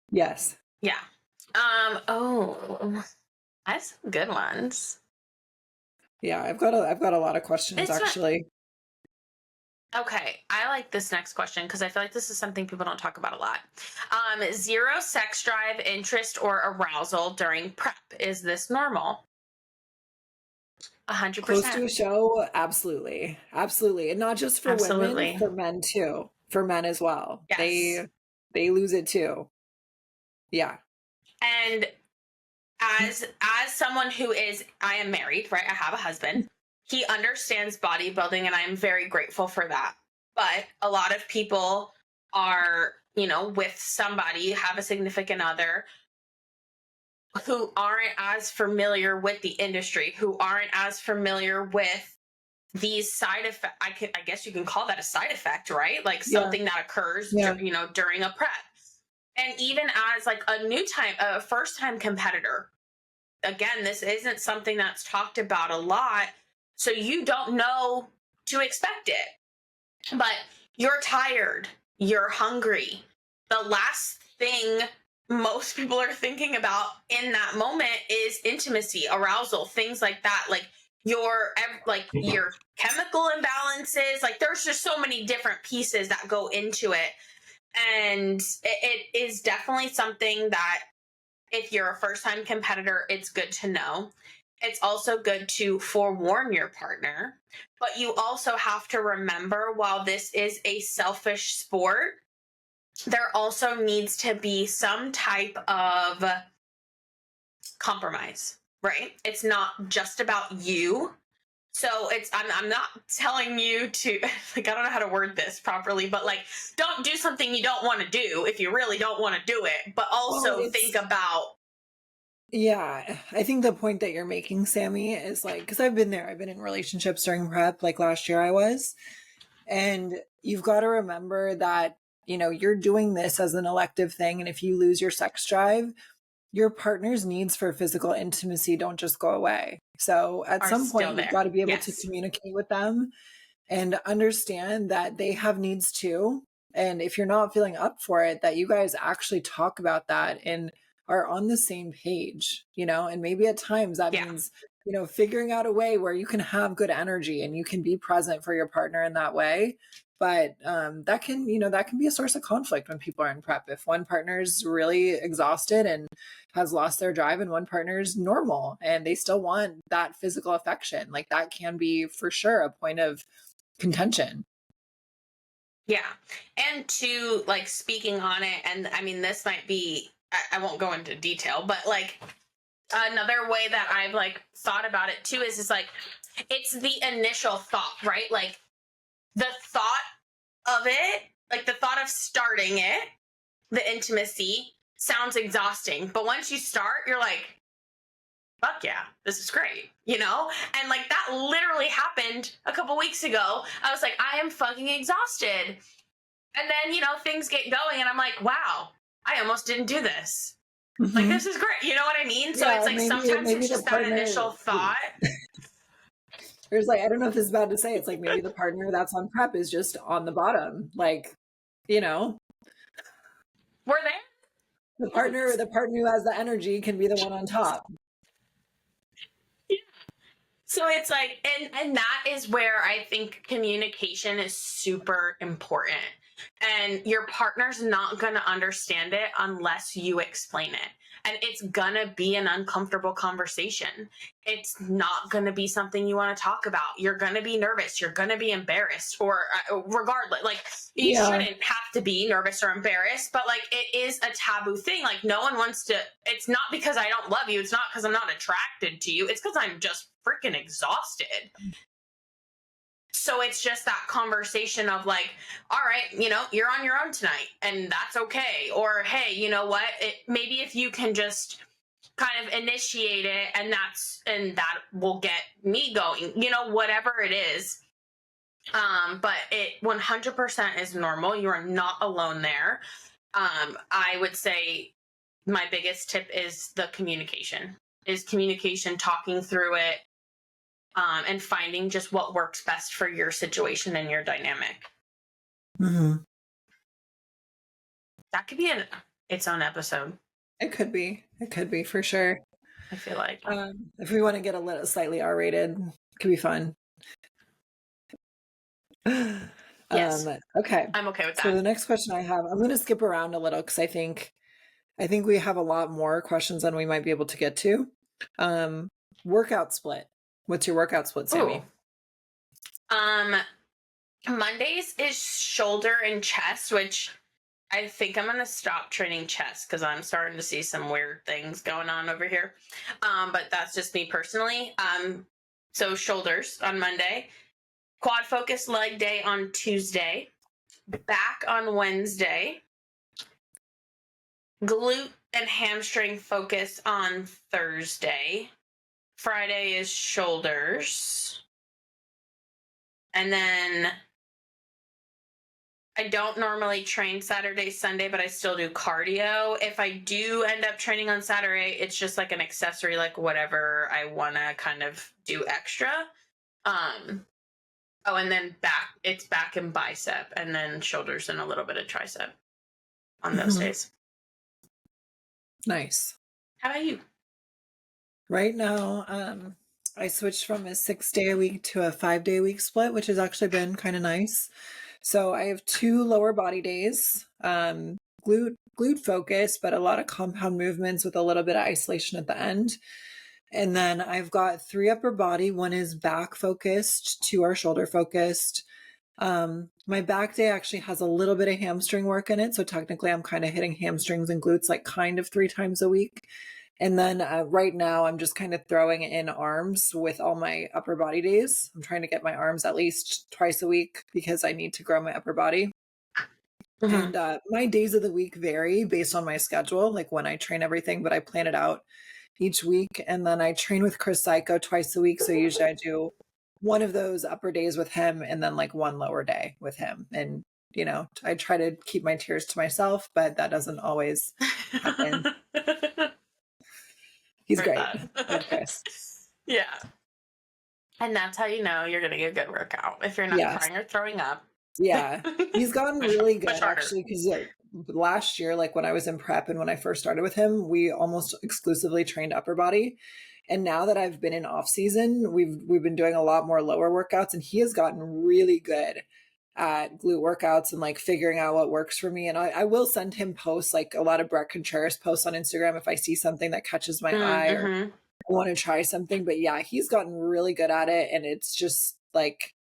Yes. Yeah. I have some good ones. Yeah, I've got a lot of questions actually. Okay, I like this next question because I feel like this is something people don't talk about a lot. Zero sex drive, interest, or arousal during prep. Is this normal? 100%. Close to a show? Absolutely. And not just for women, for men too. For men as well. Yes. They lose it too. Yeah. And as someone who I am married, right? I have a husband. He understands bodybuilding and I am very grateful for that. But a lot of people are, with somebody, have a significant other who aren't as familiar with the industry, who aren't as familiar with these side effects. I guess you can call that a side effect, right? Like something that occurs, during a prep. And even as like a first time competitor, again, this isn't something that's talked about a lot. So you don't know to expect it, but you're tired, you're hungry. The last thing most people are thinking about in that moment is intimacy, arousal, things like that. Like your chemical imbalances, like there's just so many different pieces that go into it. And it is definitely something that if you're a first-time competitor, it's good to know. It's also good to forewarn your partner. But you also have to remember, while this is a selfish sport, there also needs to be some type of compromise, right? It's not just about you. So I'm not telling you to, like, I don't know how to word this properly, but like, don't do something you don't want to do if you really don't want to do it, but also think about. Yeah, I think the point that you're making, Sammy, is like, because I've been there, I've been in relationships during prep, like last year I was, and you've got to remember that, you're doing this as an elective thing. And if you lose your sex drive, your partner's needs for physical intimacy don't just go away. So at some point, you've got to be able to communicate with them and understand that they have needs too. And if you're not feeling up for it, that you guys actually talk about that and are on the same page, and maybe at times that means, figuring out a way where you can have good energy and you can be present for your partner in that way. But that can be a source of conflict when people are in prep. If one partner's really exhausted and has lost their drive and one partner's normal and they still want that physical affection, like that can be for sure a point of contention. Yeah. And to like speaking on it, and I mean, this might be, I won't go into detail, but like another way that I've like thought about it too is like, it's the initial thought, right? Like the thought of it, like the thought of starting it, the intimacy sounds exhausting, but once you start, you're like, fuck yeah, this is great, And like that literally happened a couple weeks ago. I was like, I am fucking exhausted. And then, things get going and I'm like, wow, I almost didn't do this. Mm-hmm. Like, this is great. You know what I mean? So it's like sometimes it's just that initial thought. There's like, I don't know if this is bad to say, it's like maybe the partner that's on prep is just on the bottom. Like, you know, We're there. the partner who has the energy can be the one on top. Yeah. So it's like, and that is where I think communication is super important. And your partner's not going to understand it unless you explain it. And it's going to be an uncomfortable conversation. It's not going to be something you want to talk about. You're going to be nervous. You're going to be embarrassed, or regardless, like you shouldn't have to be nervous or embarrassed, but like it is a taboo thing. Like no one wants to, it's not because I don't love you. It's not because I'm not attracted to you. It's because I'm just freaking exhausted. So it's just that conversation of like, all right, you know, you're on your own tonight and that's okay. Or, hey, you know what, maybe if you can just kind of initiate it and that will get me going, you know, whatever it is. But it 100% is normal. You are not alone there. I would say my biggest tip is communication, talking through it. And finding just what works best for your situation and your dynamic. Mm-hmm. That could be its own episode. It could be for sure. I feel like if we want to get a little slightly R-rated, it could be fun. Yes. Okay. I'm okay with that. So the next question I have, I'm going to skip around a little because I think we have a lot more questions than we might be able to get to. Workout split. What's your workout split, Sammy? Mondays is shoulder and chest, which I think I'm going to stop training chest because I'm starting to see some weird things going on over here. But that's just me personally. So shoulders on Monday, quad focus leg day on Tuesday, back on Wednesday, glute and hamstring focus on Thursday. Friday is shoulders. And then I don't normally train Saturday, Sunday, but I still do cardio. If I do end up training on Saturday, it's just like an accessory, like whatever I want to kind of do extra. And then it's back and bicep, and then shoulders and a little bit of tricep on those days. Nice. How about you? Right now, I switched from a 6-day-a-week to a 5-day-a-week split, which has actually been kind of nice. So I have 2 lower body days, glute focus, but a lot of compound movements with a little bit of isolation at the end. And then I've got 3 upper body. 1 is back focused, 2 are shoulder focused. My back day actually has a little bit of hamstring work in it. So technically I'm kind of hitting hamstrings and glutes like kind of 3 times a week. And then right now I'm just kind of throwing in arms with all my upper body days. I'm trying to get my arms at least twice a week because I need to grow my upper body. Mm-hmm. And my days of the week vary based on my schedule, like when I train everything, but I plan it out each week. And then I train with Chris Psycho twice a week. So usually I do one of those upper days with him and then like one lower day with him. And, you know, I try to keep my tears to myself, but that doesn't always happen. He's great. Yeah. And that's how you know you're going to get a good workout. If you're not crying or throwing up. Yeah. He's gotten really good actually because last year, like when I was in prep and when I first started with him, we almost exclusively trained upper body. And now that I've been in off season, we've been doing a lot more lower workouts, and he has gotten really good at glute workouts and like figuring out what works for me. And I will send him posts, like a lot of Brett Contreras posts on Instagram if I see something that catches my eye or I want to try something. But yeah, he's gotten really good at it, and it's just like,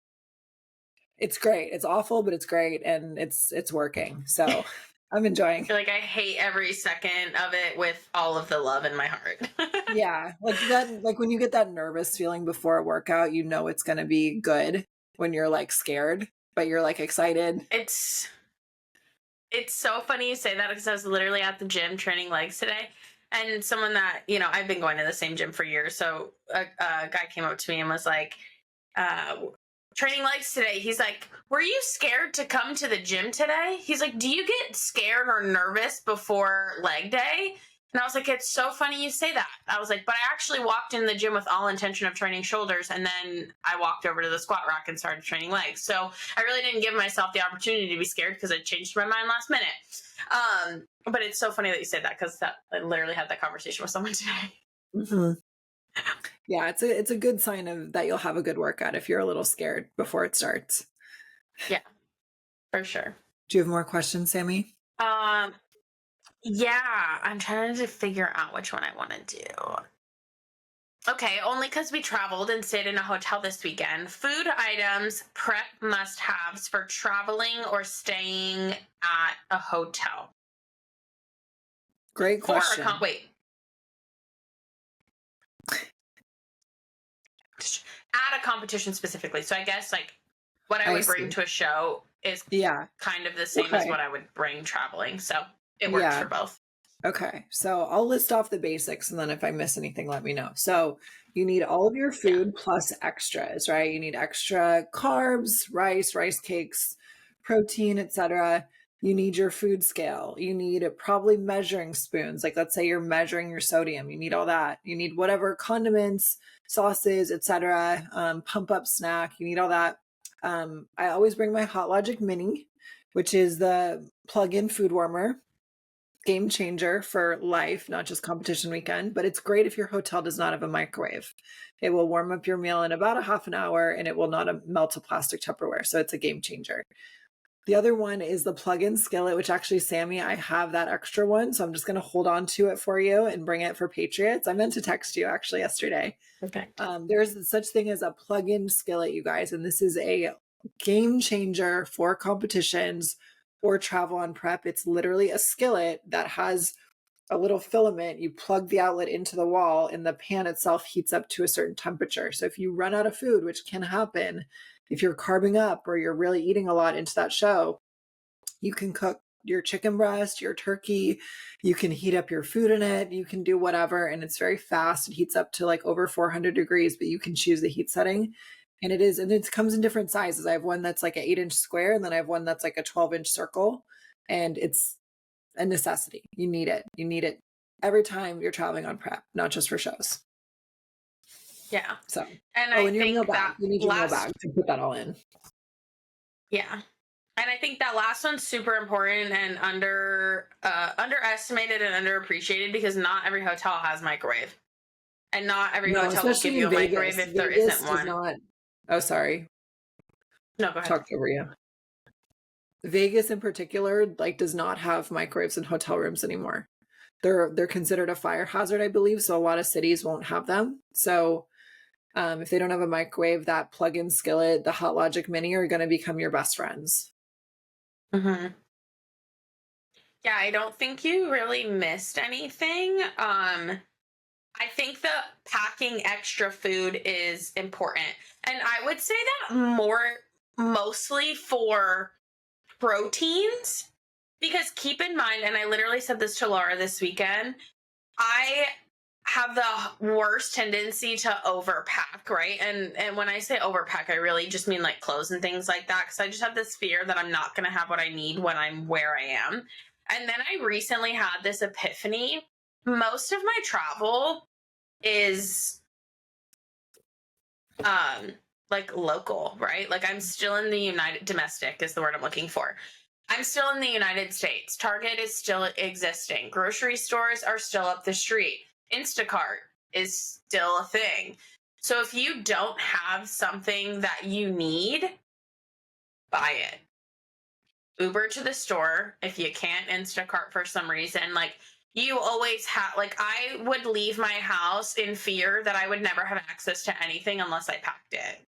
it's great. It's awful, but it's great, and it's working. So I'm enjoying. Like I hate every second of it with all of the love in my heart. Yeah, like that. Like when you get that nervous feeling before a workout, you know it's going to be good when you're like scared, but you're like excited. It's so funny you say that because I was literally at the gym training legs today, and someone that, you know, I've been going to the same gym for years. So a guy came up to me and was like, training legs today. He's like, were you scared to come to the gym today? He's like, do you get scared or nervous before leg day? And I was like, it's so funny you say that. I was like, but I actually walked in the gym with all intention of training shoulders. And then I walked over to the squat rack and started training legs. So I really didn't give myself the opportunity to be scared because I changed my mind last minute. But it's so funny that you said that because I literally had that conversation with someone today. Mm-hmm. Yeah, it's a good sign of that you'll have a good workout if you're a little scared before it starts. Yeah, for sure. Do you have more questions, Sammy? Yeah, I'm trying to figure out which one I want to do. Okay, only because we traveled and stayed in a hotel this weekend. Food items, prep must-haves for traveling or staying at a hotel. Great question. Wait. At a competition specifically. So I guess like what I would bring to a show is kind of the same as what I would bring traveling. So it works for both. Okay, so I'll list off the basics, and then if I miss anything, let me know. So you need all of your food plus extras, right? You need extra carbs, rice cakes, protein, etc. You need your food scale. You need probably measuring spoons. Like let's say you're measuring your sodium. You need all that. You need whatever condiments, sauces, etc. Pump up snack. You need all that. I always bring my Hot Logic Mini, which is the plug-in food warmer. Game changer for life, not just competition weekend, but it's great if your hotel does not have a microwave. It will warm up your meal in about a half an hour and it will not melt a plastic Tupperware. So it's a game changer. The other one is the plug-in skillet, which actually, Sammy, I have that extra one. So I'm just going to hold on to it for you and bring it for Patriots. I meant to text you actually yesterday. Perfect. There's such thing as a plug-in skillet, you guys. And this is a game changer for competitions or travel on prep. It's literally a skillet that has a little filament. You plug the outlet into the wall and the pan itself heats up to a certain temperature. So if you run out of food, which can happen if you're carbing up or you're really eating a lot into that show, you can cook your chicken breast, your turkey, you can heat up your food in it, you can do whatever, and it's very fast. It heats up to like over 400 degrees, but you can choose the heat setting. And it comes in different sizes. I have one that's like an 8-inch square, and then I have one that's like a 12-inch circle. And it's a necessity. You need it. You need it every time you're traveling on prep, not just for shows. Yeah. So, and I think that you need your meal bag to put that all in. Yeah. And I think that last one's super important and underestimated and underappreciated because not every hotel has microwave. And not every hotel will give you a microwave if there isn't one. Oh, sorry. No, go ahead. Talked over you. Vegas in particular, like, does not have microwaves in hotel rooms anymore. They're considered a fire hazard, I believe. So a lot of cities won't have them. So if they don't have a microwave, that plug-in skillet, the Hot Logic Mini are going to become your best friends. Mm-hmm. Yeah, I don't think you really missed anything. I think that packing extra food is important. And I would say that mostly for proteins, because keep in mind, and I literally said this to Laura this weekend, I have the worst tendency to overpack, right? And when I say overpack, I really just mean like clothes and things like that, because I just have this fear that I'm not going to have what I need when I'm where I am. And then I recently had this epiphany. Most of my travel is like local, right? Like I'm still in the domestic is the word I'm looking for. I'm still in the United States. Target is still existing. Grocery stores are still up the street. Instacart is still a thing. So if you don't have something that you need, buy it. Uber to the store. If you can't Instacart for some reason, like you always have, like I would leave my house in fear that I would never have access to anything unless I packed it.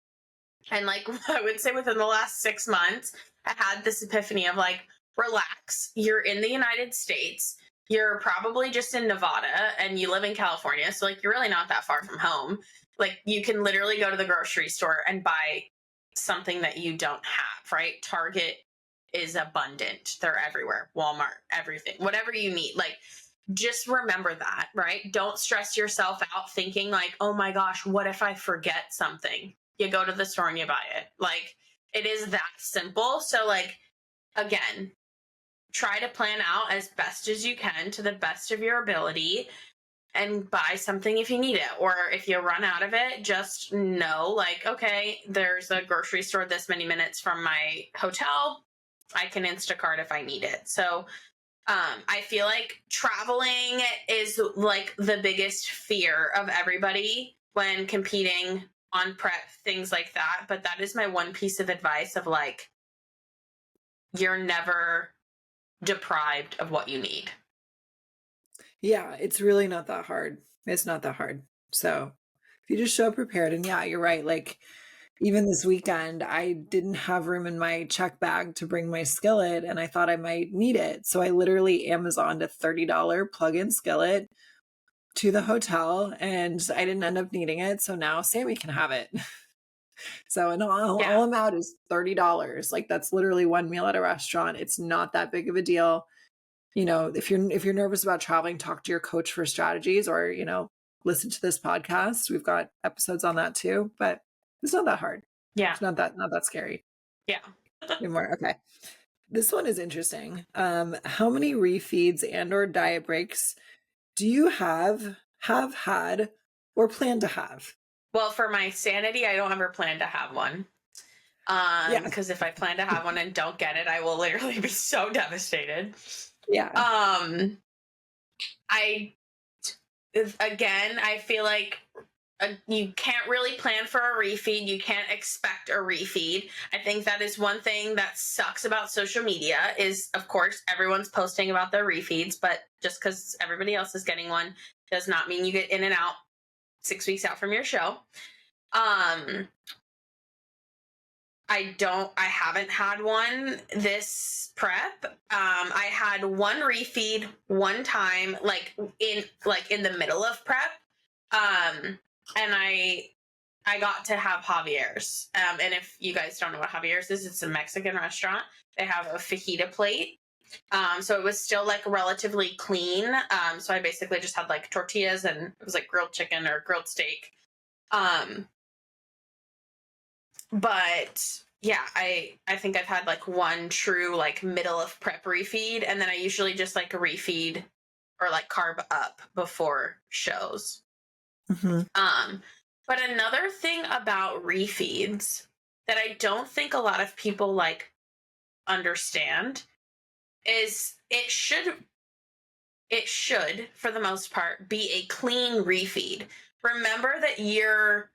And like I would say within the last 6 months, I had this epiphany of like, relax, you're in the United States. You're probably just in Nevada and you live in California. So like, you're really not that far from home. Like you can literally go to the grocery store and buy something that you don't have, right? Target is abundant. They're everywhere. Walmart, everything, whatever you need. Like, just remember that, right? Don't stress yourself out thinking like, oh my gosh, what if I forget something? You go to the store and you buy it. Like, it is that simple. So like, again, try to plan out as best as you can to the best of your ability and buy something if you need it. Or if you run out of it, just know, like, okay, there's a grocery store this many minutes from my hotel. I can Instacart if I need it. So I feel like traveling is like the biggest fear of everybody when competing on prep, things like that. But that is my one piece of advice of like, you're never deprived of what you need. Yeah, it's really not that hard. It's not that hard. So if you just show up prepared, and yeah, you're right. Like even this weekend, I didn't have room in my check bag to bring my skillet, and I thought I might need it. So I literally Amazoned a $30 plug-in skillet to the hotel, and I didn't end up needing it. So now Sammy can have it. So and all I'm out is $30. Like that's literally one meal at a restaurant. It's not that big of a deal. You know, if you're nervous about traveling, talk to your coach for strategies, or you know, listen to this podcast. We've got episodes on that too, but it's not that hard. Yeah. It's not that scary. Yeah. Anymore. Okay. This one is interesting. How many refeeds and or diet breaks do you have had, or plan to have? Well, for my sanity, I don't ever plan to have one. Because if I plan to have one and don't get it, I will literally be so devastated. Yeah. I feel like you can't really plan for a refeed. You can't expect a refeed. I think that is one thing that sucks about social media is, of course, everyone's posting about their refeeds, but just because everybody else is getting one does not mean you get in and out 6 weeks out from your show. I haven't had one this prep. I had one refeed one time, like in the middle of prep. And I got to have Javier's. And if you guys don't know what Javier's is, it's a Mexican restaurant. They have a fajita plate. So it was still like relatively clean. So I basically just had like tortillas and it was like grilled chicken or grilled steak. But yeah, I think I've had like one true like middle of prep refeed, and then I usually just like refeed or like carb up before shows. Mm-hmm. But another thing about refeeds that I don't think a lot of people like understand is it should for the most part be a clean refeed. Remember that you're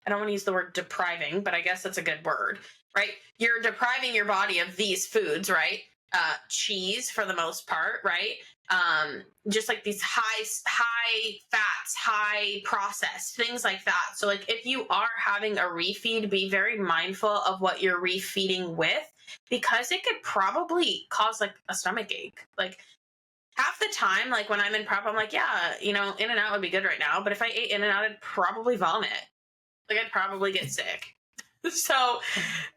I don't want to use the word depriving, but I guess that's a good word, right? You're depriving your body of these foods, right? Cheese for the most part, right? Just like these high fats, high processed, things like that. So like if you are having a refeed, be very mindful of what you're refeeding with, because it could probably cause like a stomach ache. Like half the time, like when I'm in prep, I'm like, yeah, you know, In-N-Out would be good right now. But if I ate In-N-Out, I'd probably vomit. Like I'd probably get sick. So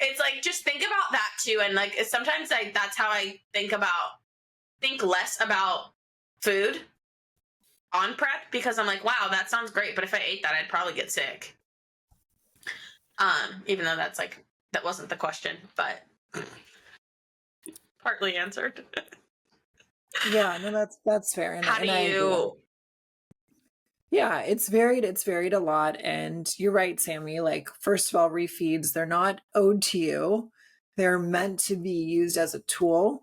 it's like, just think about that too. And like, sometimes that's how I think less about food on prep, because I'm like, wow, that sounds great. But if I ate that, I'd probably get sick. Even though that wasn't the question, but partly answered. Yeah, no, that's fair. And how do you... Yeah, it's varied a lot. And you're right, Sammy. Like, first of all, refeeds, they're not owed to you. They're meant to be used as a tool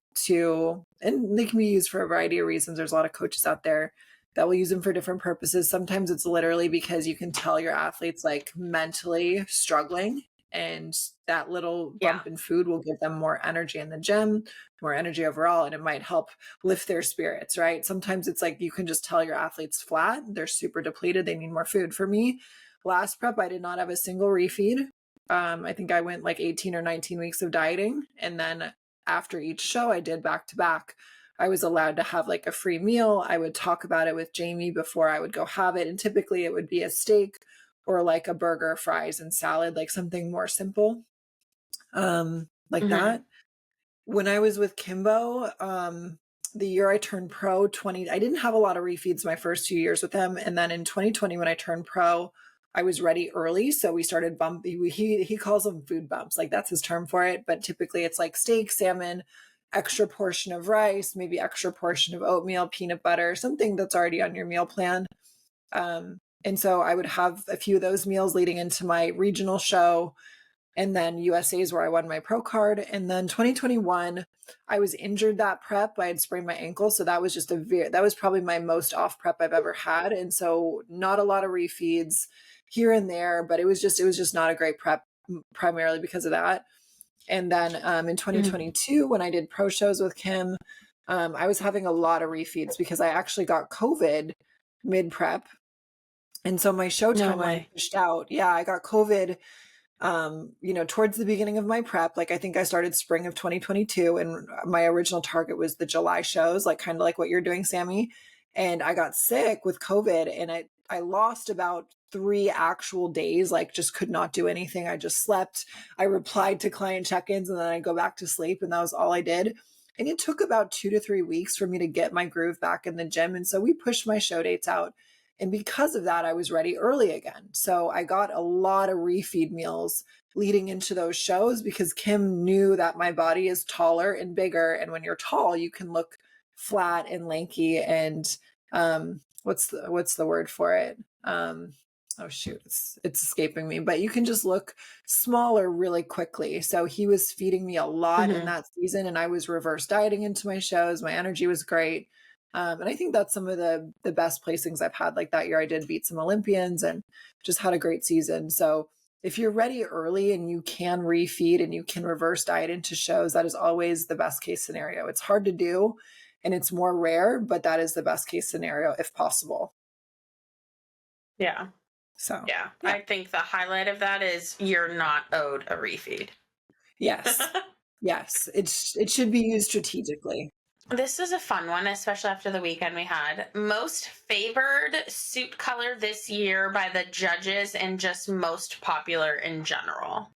and they can be used for a variety of reasons. There's a lot of coaches out there that will use them for different purposes. Sometimes it's literally because you can tell your athlete's like mentally struggling, and that little bump in food will give them more energy in the gym, more energy overall, and it might help lift their spirits, right? Sometimes it's like you can just tell your athlete's flat, they're super depleted, they need more food. For me, last prep, I did not have a single refeed. I think I went like 18 or 19 weeks of dieting, and then after each show I did back to back. I was allowed to have like a free meal. I would talk about it with Jamie before I would go have it, and typically it would be a steak or like a burger, fries, and salad, like something more simple, like that. When I was with Kimbo, the year I turned pro, I didn't have a lot of refeeds my first 2 years with him. And then in 2020, when I turned pro, I was ready early. So we started he calls them food bumps. Like that's his term for it. But typically it's like steak, salmon, extra portion of rice, maybe extra portion of oatmeal, peanut butter, something that's already on your meal plan. And so I would have a few of those meals leading into my regional show. And then USA's where I won my pro card. And then 2021, I was injured that prep. I had sprained my ankle. So that was just that was probably my most off prep I've ever had. And so not a lot of refeeds here and there, but it was just not a great prep, primarily because of that. And then in 2022, when I did pro shows with Kim, I was having a lot of refeeds because I actually got COVID mid prep. And so my show timeline pushed out. Yeah, I got COVID, towards the beginning of my prep. Like I think I started spring of 2022, and my original target was the July shows, like kind of like what you're doing, Sammy. And I got sick with COVID, and I lost about 3 actual days, like just could not do anything. I just slept. I replied to client check-ins, and then I go back to sleep, and that was all I did. And it took about 2 to 3 weeks for me to get my groove back in the gym. And so we pushed my show dates out. And because of that, I was ready early again. So I got a lot of refeed meals leading into those shows because Kim knew that my body is taller and bigger. And when you're tall, you can look flat and lanky and what's the word for it? Oh shoot, it's escaping me, but you can just look smaller really quickly. So he was feeding me a lot in that season, and I was reverse dieting into my shows. My energy was great. And I think that's some of the best placings I've had. Like that year I did beat some Olympians and just had a great season. So if you're ready early and you can refeed and you can reverse diet into shows, that is always the best case scenario. It's hard to do and it's more rare, but that is the best case scenario if possible. Yeah. So yeah. I think the highlight of that is you're not owed a refeed. Yes. Yes. It should be used strategically. This is a fun one, especially after the weekend we had. Most favored suit color this year by the judges and just most popular in general.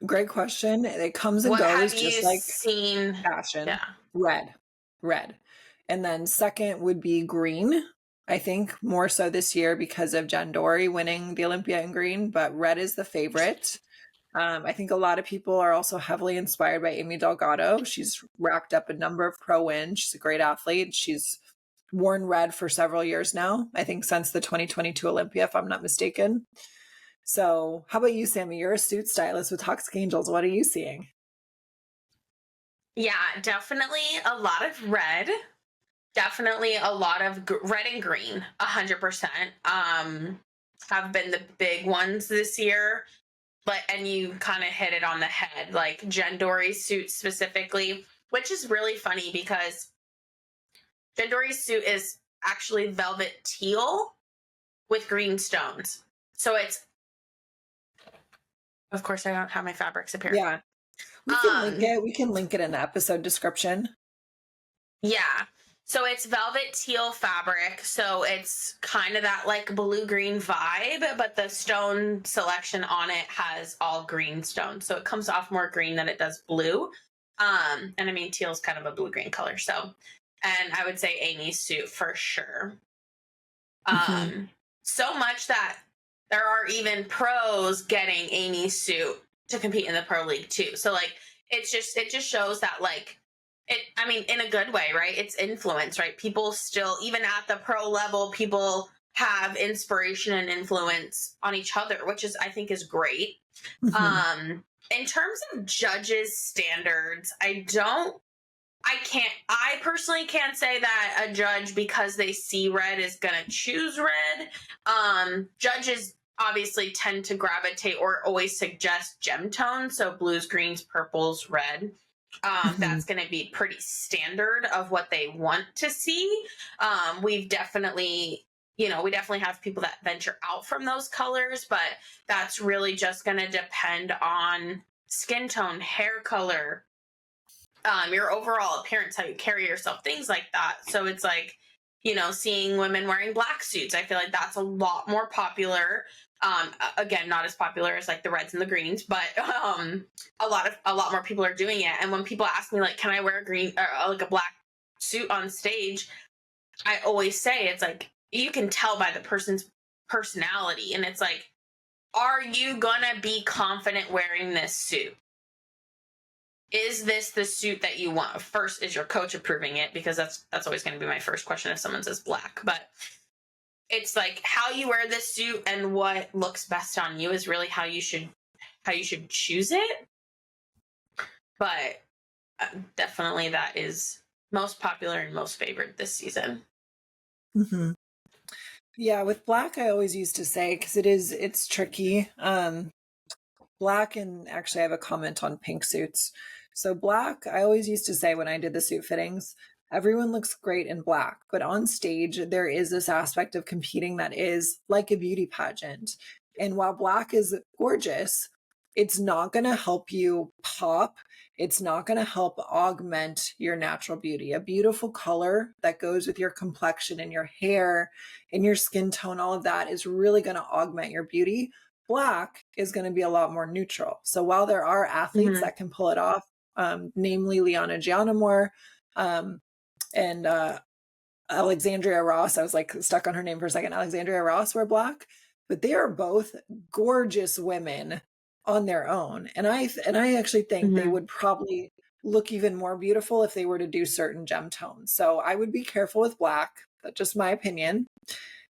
Great question. It comes and goes just like seen? Fashion. Yeah. Red. And then second would be green. I think more so this year because of Jen Dory winning the Olympia in green, but red is the favorite. I think a lot of people are also heavily inspired by Amy Delgado. She's racked up a number of pro wins. She's a great athlete. She's worn red for several years now, I think since the 2022 Olympia, if I'm not mistaken. So how about you, Sammy? You're a suit stylist with Toxic Angels. What are you seeing? Yeah, definitely a lot of red. Definitely a lot of red and green, 100%. Have been the big ones this year. And you kind of hit it on the head, like Jen Dory's suit specifically, which is really funny because Jen Dory's suit is actually velvet teal with green stones. So it's, of course, I don't have my fabrics up here. Yeah. We can link it. We can link it in the episode description. Yeah. So it's velvet teal fabric. So it's kind of that like blue-green vibe, but the stone selection on it has all green stones. So it comes off more green than it does blue. And I mean, teal is kind of a blue-green color. So, and I would say Amy's suit for sure. So much that there are even pros getting Amy's suit to compete in the pro league too. So like, it just shows that like, I mean, in a good way, right? It's influence, right? People still, even at the pro level, people have inspiration and influence on each other, which is, I think is great. In terms of judges' standards, I personally can't say that a judge, because they see red, is going to choose red. Judges obviously tend to gravitate or always suggest gem tones. So blues, greens, purples, red. That's going to be pretty standard of what they want to see. We definitely have people that venture out from those colors, but that's really just going to depend on skin tone, hair color, your overall appearance, how you carry yourself, things like that. So it's like, seeing women wearing black suits, I feel like that's a lot more popular. Again, not as popular as like the reds and the greens, but a lot more people are doing it. And when people ask me like, can I wear a green or like a black suit on stage, I always say it's like, you can tell by the person's personality. And it's like, are you gonna be confident wearing this suit? is this the suit that you want? First, is your coach approving it? Because that's always going to be my first question if someone says black. But it's like how you wear this suit and what looks best on you is really how you should choose it. But definitely that is most popular and most favored this season. Mm-hmm. Yeah, with black, I always used to say, because it's tricky. Black, and actually I have a comment on pink suits. So black, I always used to say when I did the suit fittings, everyone looks great in black, but on stage, there is this aspect of competing that is like a beauty pageant. And while black is gorgeous, it's not going to help you pop. It's not going to help augment your natural beauty. A beautiful color that goes with your complexion and your hair and your skin tone, all of that is really going to augment your beauty. Black is going to be a lot more neutral. So while there are athletes that can pull it off, namely Liana Gianamore and Alexandria Ross, I was like stuck on her name for a second. Alexandria Ross wear black, but they are both gorgeous women on their own. And I actually think they would probably look even more beautiful if they were to do certain gem tones. So I would be careful with black. That's just my opinion.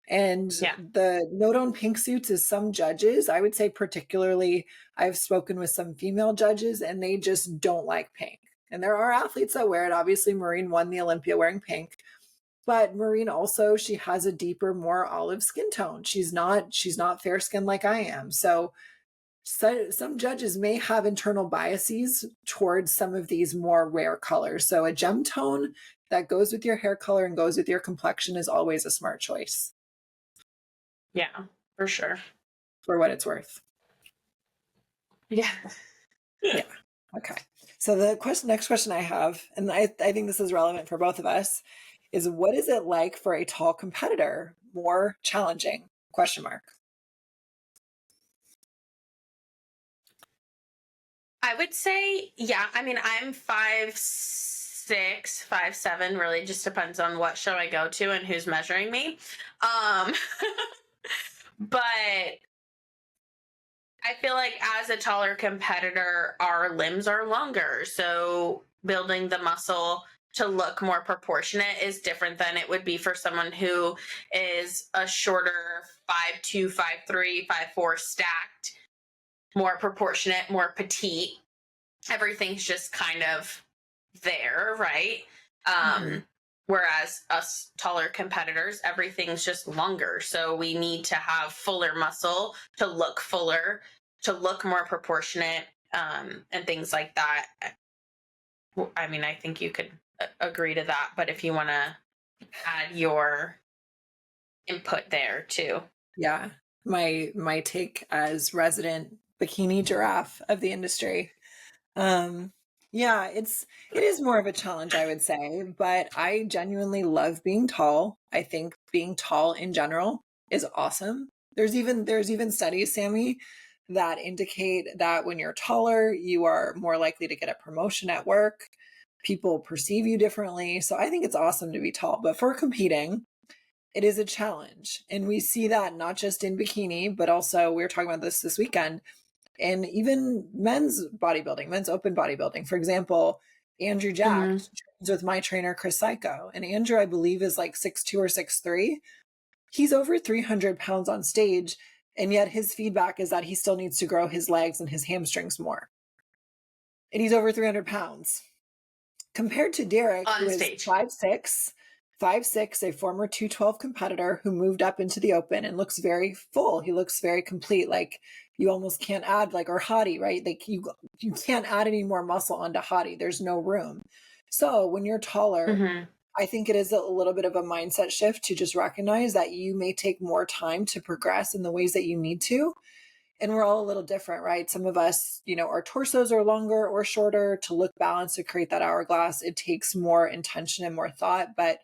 And the note on pink suits is some judges, I would say particularly, I've spoken with some female judges and they just don't like pink. And there are athletes that wear it. Obviously, Maureen won the Olympia wearing pink. But Maureen also, she has a deeper, more olive skin tone. She's not fair skinned like I am. So some judges may have internal biases towards some of these more rare colors. So a gem tone that goes with your hair color and goes with your complexion is always a smart choice. Yeah, for sure. For what it's worth. Yeah. Yeah. Okay. So the next question I have, and I think this is relevant for both of us, is what is it like for a tall competitor? More challenging? ? I would say, yeah. I mean, I'm 5'6", 5'7", really just depends on what show I go to and who's measuring me. But I feel like as a taller competitor, our limbs are longer. So building the muscle to look more proportionate is different than it would be for someone who is a shorter 5'2", 5'3", 5'4", stacked, more proportionate, more petite. Everything's just kind of there, right? Whereas us taller competitors, everything's just longer. So we need to have fuller muscle to look fuller, to look more proportionate, and things like that. I mean, I think you could agree to that, but if you want to add your input there too. Yeah. My take as resident bikini giraffe of the industry. Yeah, it is more of a challenge, I would say, but I genuinely love being tall. I think being tall in general is awesome. There's even studies, Sammy, that indicate that when you're taller, you are more likely to get a promotion at work. People perceive you differently. So I think it's awesome to be tall, but for competing, it is a challenge. And we see that not just in bikini, but also we were talking about this weekend. And even men's bodybuilding, men's open bodybuilding. For example, Andrew Jack trains with my trainer, Chris Psycho. And Andrew, I believe, is like 6'2" or 6'3". He's over 300 pounds on stage. And yet his feedback is that he still needs to grow his legs and his hamstrings more. And he's over 300 pounds. Compared to Derek, who is 5'6", a former 212 competitor who moved up into the open and looks very full. He looks very complete. Like you almost can't add or Hottie, right? Like you can't add any more muscle onto Hottie. There's no room. So when you're taller, I think it is a little bit of a mindset shift to just recognize that you may take more time to progress in the ways that you need to. And we're all a little different, right? Some of us, our torsos are longer or shorter. To look balanced, to create that hourglass, it takes more intention and more thought. But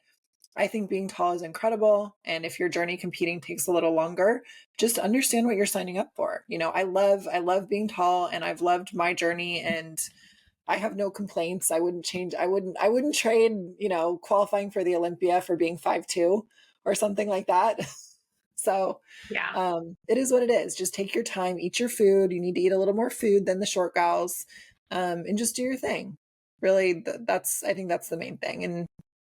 I think being tall is incredible. And if your journey competing takes a little longer, just understand what you're signing up for. I love being tall, and I've loved my journey, and I have no complaints. I wouldn't trade, qualifying for the Olympia for being 5'2" or something like that. So it is what it is. Just take your time, eat your food. You need to eat a little more food than the short gals. and just do your thing. Really, I think that's the main thing. And,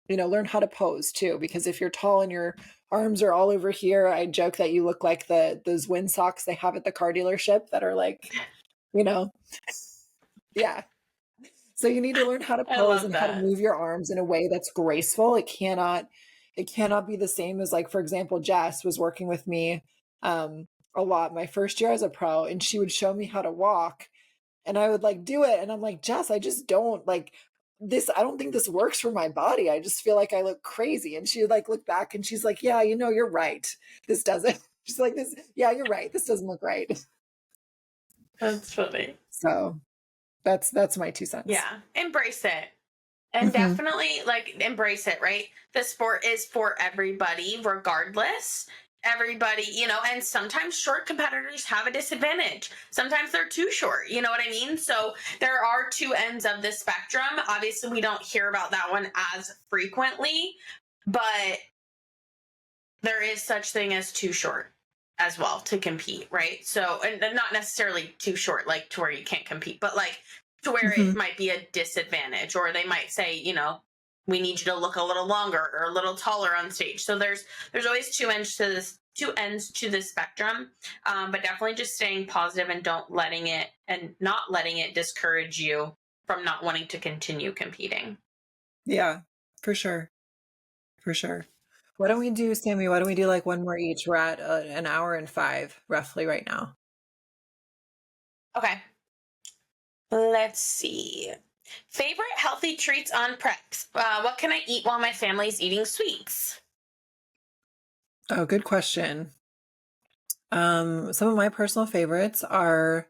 learn how to pose too, because if you're tall and your arms are all over here, I joke that you look like those wind socks they have at the car dealership that are like, you know, yeah. So you need to learn how to I pose love and how to that. move your arms in a way that's graceful. It cannot be the same as, like, for example, Jess was working with me a lot my first year as a pro, and she would show me how to walk, and I would like do it, and I'm like, Jess, I just don't like this. I don't think this works for my body. I just feel like I look crazy. And she would like look back and she's like, yeah, you're right. This doesn't. She's like, this, yeah, you're right. This doesn't look right. That's funny. So that's my 2 cents. Yeah. Embrace it. And Hmm. definitely like embrace it, right? The sport is for everybody, regardless. Everybody, and sometimes short competitors have a disadvantage. Sometimes they're too short, you know what I mean? So there are two ends of the spectrum. Obviously, we don't hear about that one as frequently, but there is such thing as too short as well to compete, right? So, and not necessarily too short, like to where you can't compete, but like to where Hmm. it might be a disadvantage, or they might say, we need you to look a little longer or a little taller on stage. So there's always two ends to this spectrum, but definitely just staying positive and not letting it discourage you from not wanting to continue competing. Yeah, for sure. For sure. Why don't we do, Sammy? Why don't we do like one more each? We're at an hour and 5 roughly right now. Okay. Let's see. Favorite healthy treats on preps? What can I eat while my family's eating sweets? Oh, good question. Some of my personal favorites are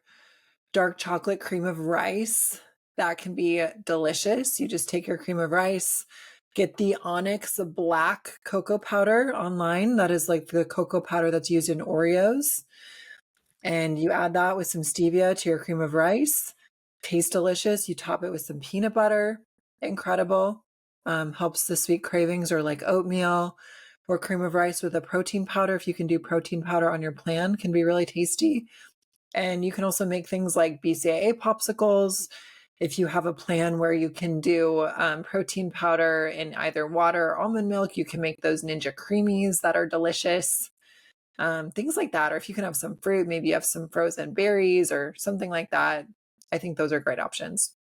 dark chocolate cream of rice. That can be delicious. You just take your cream of rice, get the Onyx black cocoa powder online. That is like the cocoa powder that's used in Oreos. And you add that with some stevia to your cream of rice. Tastes delicious. You top it with some peanut butter. Incredible. Helps the sweet cravings, or like oatmeal or cream of rice with a protein powder. If you can do protein powder on your plan, can be really tasty. And you can also make things like BCAA popsicles. If you have a plan where you can do protein powder in either water or almond milk, you can make those Ninja Creamies that are delicious. Things like that. Or if you can have some fruit, maybe you have some frozen berries or something like that. I think those are great options.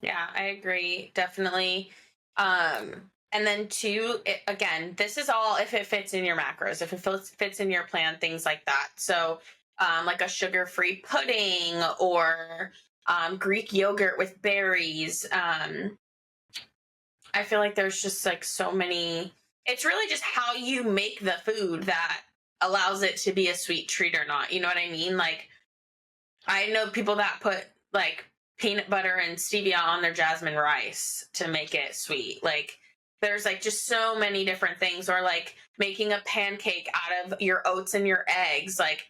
Yeah, I agree. Definitely. And then two, again, this is all if it fits in your macros, if it fits in your plan, things like that. So, like a sugar-free pudding or Greek yogurt with berries. I feel like there's just like so many. It's really just how you make the food that allows it to be a sweet treat or not. You know what I mean? Like, I know people that put like peanut butter and stevia on their jasmine rice to make it sweet. Like, there's like just so many different things, or like making a pancake out of your oats and your eggs. Like,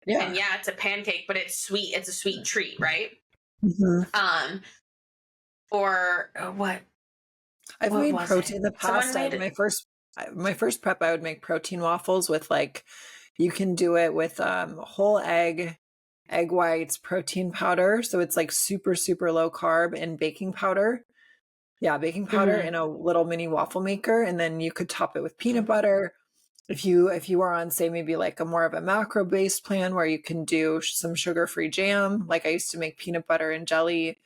and Yeah. yeah, it's a pancake, but it's sweet. It's a sweet treat, right? Mhm. Or I've what made was it? protein in the Someone past. made it. My first prep, I would make protein waffles with like, you can do it with whole egg whites, protein powder. So it's like super, super low carb, and baking powder. Yeah, baking powder Mm-hmm. in a little mini waffle maker. And then you could top it with peanut butter. If you are on, say, maybe like a more of a macro based plan where you can do some sugar-free jam, like I used to make peanut butter and jelly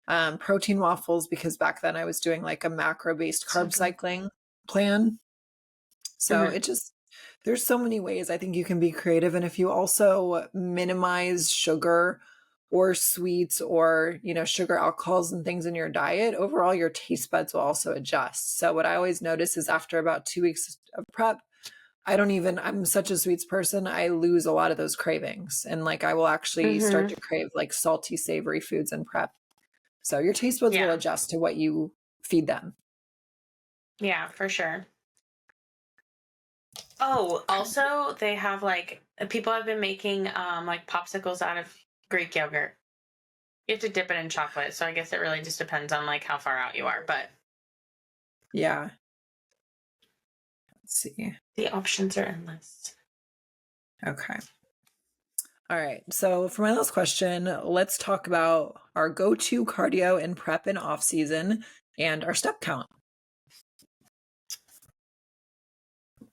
protein waffles, because back then I was doing like a macro based So carb good. cycling plan. So Mm-hmm. it just, there's so many ways I think you can be creative. And if you also minimize sugar or sweets or, sugar alcohols and things in your diet, overall your taste buds will also adjust. So what I always notice is after about 2 weeks of prep, I'm such a sweets person. I lose a lot of those cravings. And like I will actually start Mm-hmm. to crave like salty, savory foods in prep. So your taste buds will Yeah. adjust to what you feed them. Yeah, for sure. Oh, Okay. also they have like people have been making like popsicles out of Greek yogurt. You have to dip it in chocolate, so I guess it really just depends on like how far out you are, but Yeah. Let's see. the options are endless. Okay. All right. So for my last question, let's talk about our go-to cardio in prep and off season and our step count.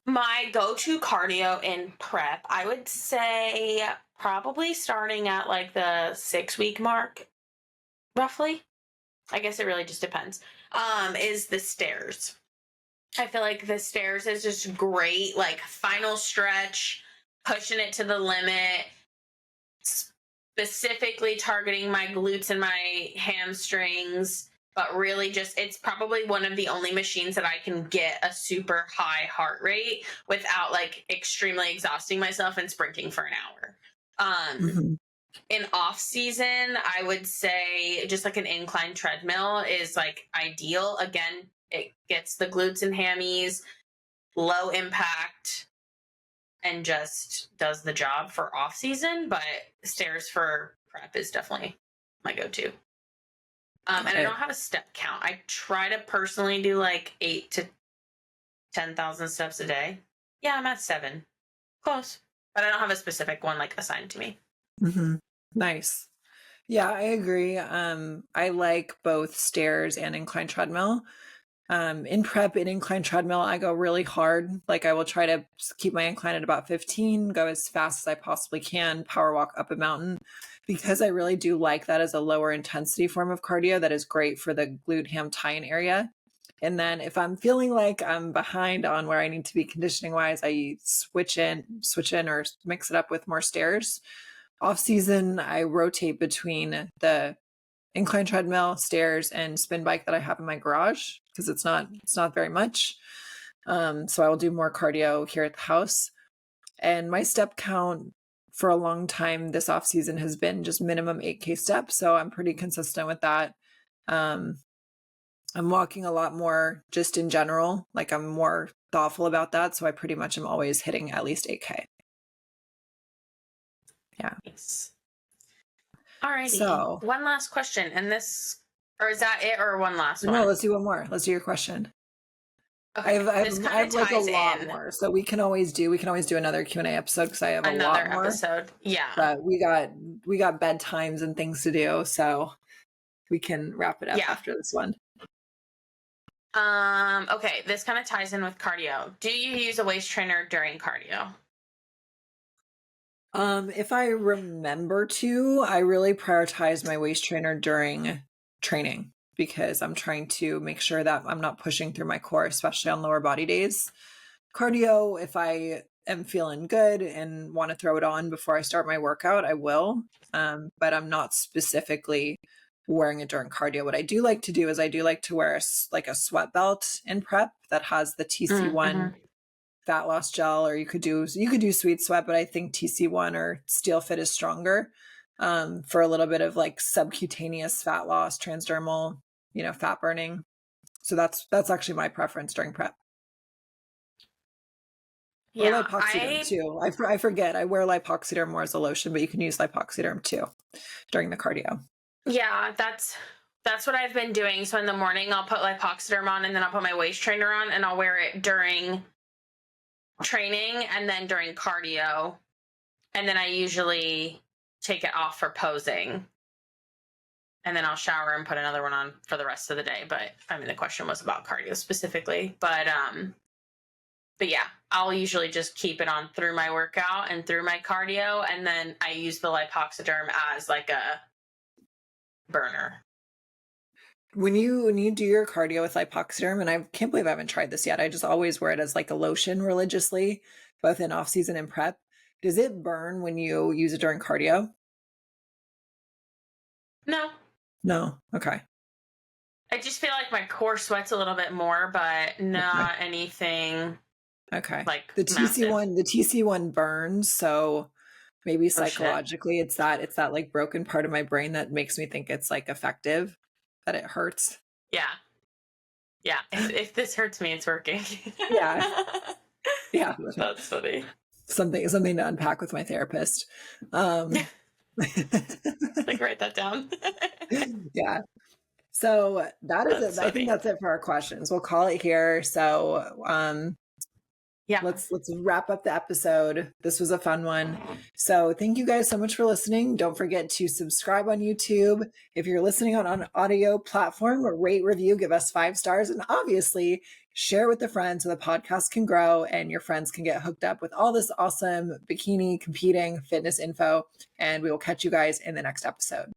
My go-to cardio in prep, I would say probably starting at like the 6-week mark, roughly. I guess it really just depends. Is the stairs. I feel like the stairs is just great, like final stretch, pushing it to the limit, specifically targeting my glutes and my hamstrings, but really just it's probably one of the only machines that I can get a super high heart rate without like extremely exhausting myself and sprinting for an hour. Mm-hmm. In off season, I would say just like an incline treadmill is like ideal. Again, it gets the glutes and hammies, low impact, and just does the job for off season. But stairs for prep is definitely my go-to. And I don't have a step count. I try to personally do like 8 to 10,000 steps a day. Yeah, I'm at 7. Close. But I don't have a specific one like assigned to me. Mm-hmm. Nice. Yeah, I agree. I like both stairs and incline treadmill. In prep, in incline treadmill, I go really hard. Like I will try to keep my incline at about 15, go as fast as I possibly can, power walk up a mountain, because I really do like that as a lower intensity form of cardio that is great for the glute ham tie-in area. And then if I'm feeling like I'm behind on where I need to be conditioning wise, I switch in or mix it up with more stairs. Off season, I rotate between the incline treadmill, stairs, and spin bike that I have in my garage because it's not very much. So I will do more cardio here at the house. And my step count for a long time this off season has been just minimum 8K steps. So I'm pretty consistent with that. I'm walking a lot more just in general. Like I'm more thoughtful about that. So I pretty much am always hitting at least 8K. Yeah. Nice. Alrighty. So one last question, and this, or is that it, or one last one? No, let's do one more. Let's do your question. Okay, I have like a lot more, so we can always do another Q&A episode because I have a lot more. Episode. Yeah, but we got bedtimes and things to do, so we can wrap it up after this one. Okay, this kind of ties in with cardio. Do you use a waist trainer during cardio? If I remember to, I really prioritize my waist trainer during training because I'm trying to make sure that I'm not pushing through my core, especially on lower body days. Cardio, if I am feeling good and want to throw it on before I start my workout, I will. But I'm not specifically wearing it during cardio. What I do like to do is I do like to wear a sweat belt in prep that has the TC1 fat loss gel, or you could do Sweet Sweat, but I think TC1 or Steel Fit is stronger for a little bit of like subcutaneous fat loss, transdermal, fat burning. So that's actually my preference during prep. Yeah, or lipoxyderm too. I forget. I wear lipoxyderm more as a lotion, but you can use lipoxyderm too during the cardio. Yeah, that's what I've been doing. So in the morning, I'll put lipoxyderm on, and then I'll put my waist trainer on, and I'll wear it during training and then during cardio, and then I usually take it off for posing, and then I'll shower and put another one on for the rest of the day. But I mean, the question was about cardio specifically, but yeah, I'll usually just keep it on through my workout and through my cardio, and then I use the lipoxyderm as like a burner. When you do your cardio with lipoxyderm, and I can't believe I haven't tried this yet, I just always wear it as like a lotion religiously, both in off season and prep. Does it burn when you use it during cardio? No. Okay. I just feel like my core sweats a little bit more, but not anything. Okay. Like the TC1 burns, so maybe psychologically it's that like broken part of my brain that makes me think it's like effective, that it hurts. Yeah. If this hurts me, it's working. Yeah. That's funny. Something to unpack with my therapist. Like write that down. Yeah. So that is it. I think that's it for our questions. We'll call it here. So Yeah. let's wrap up the episode. This was a fun one. So thank you guys so much for listening. Don't forget to subscribe on YouTube. If you're listening on an audio platform, rate, review, give us 5 stars, and obviously share with a friend so the podcast can grow and your friends can get hooked up with all this awesome bikini competing fitness info. And we will catch you guys in the next episode.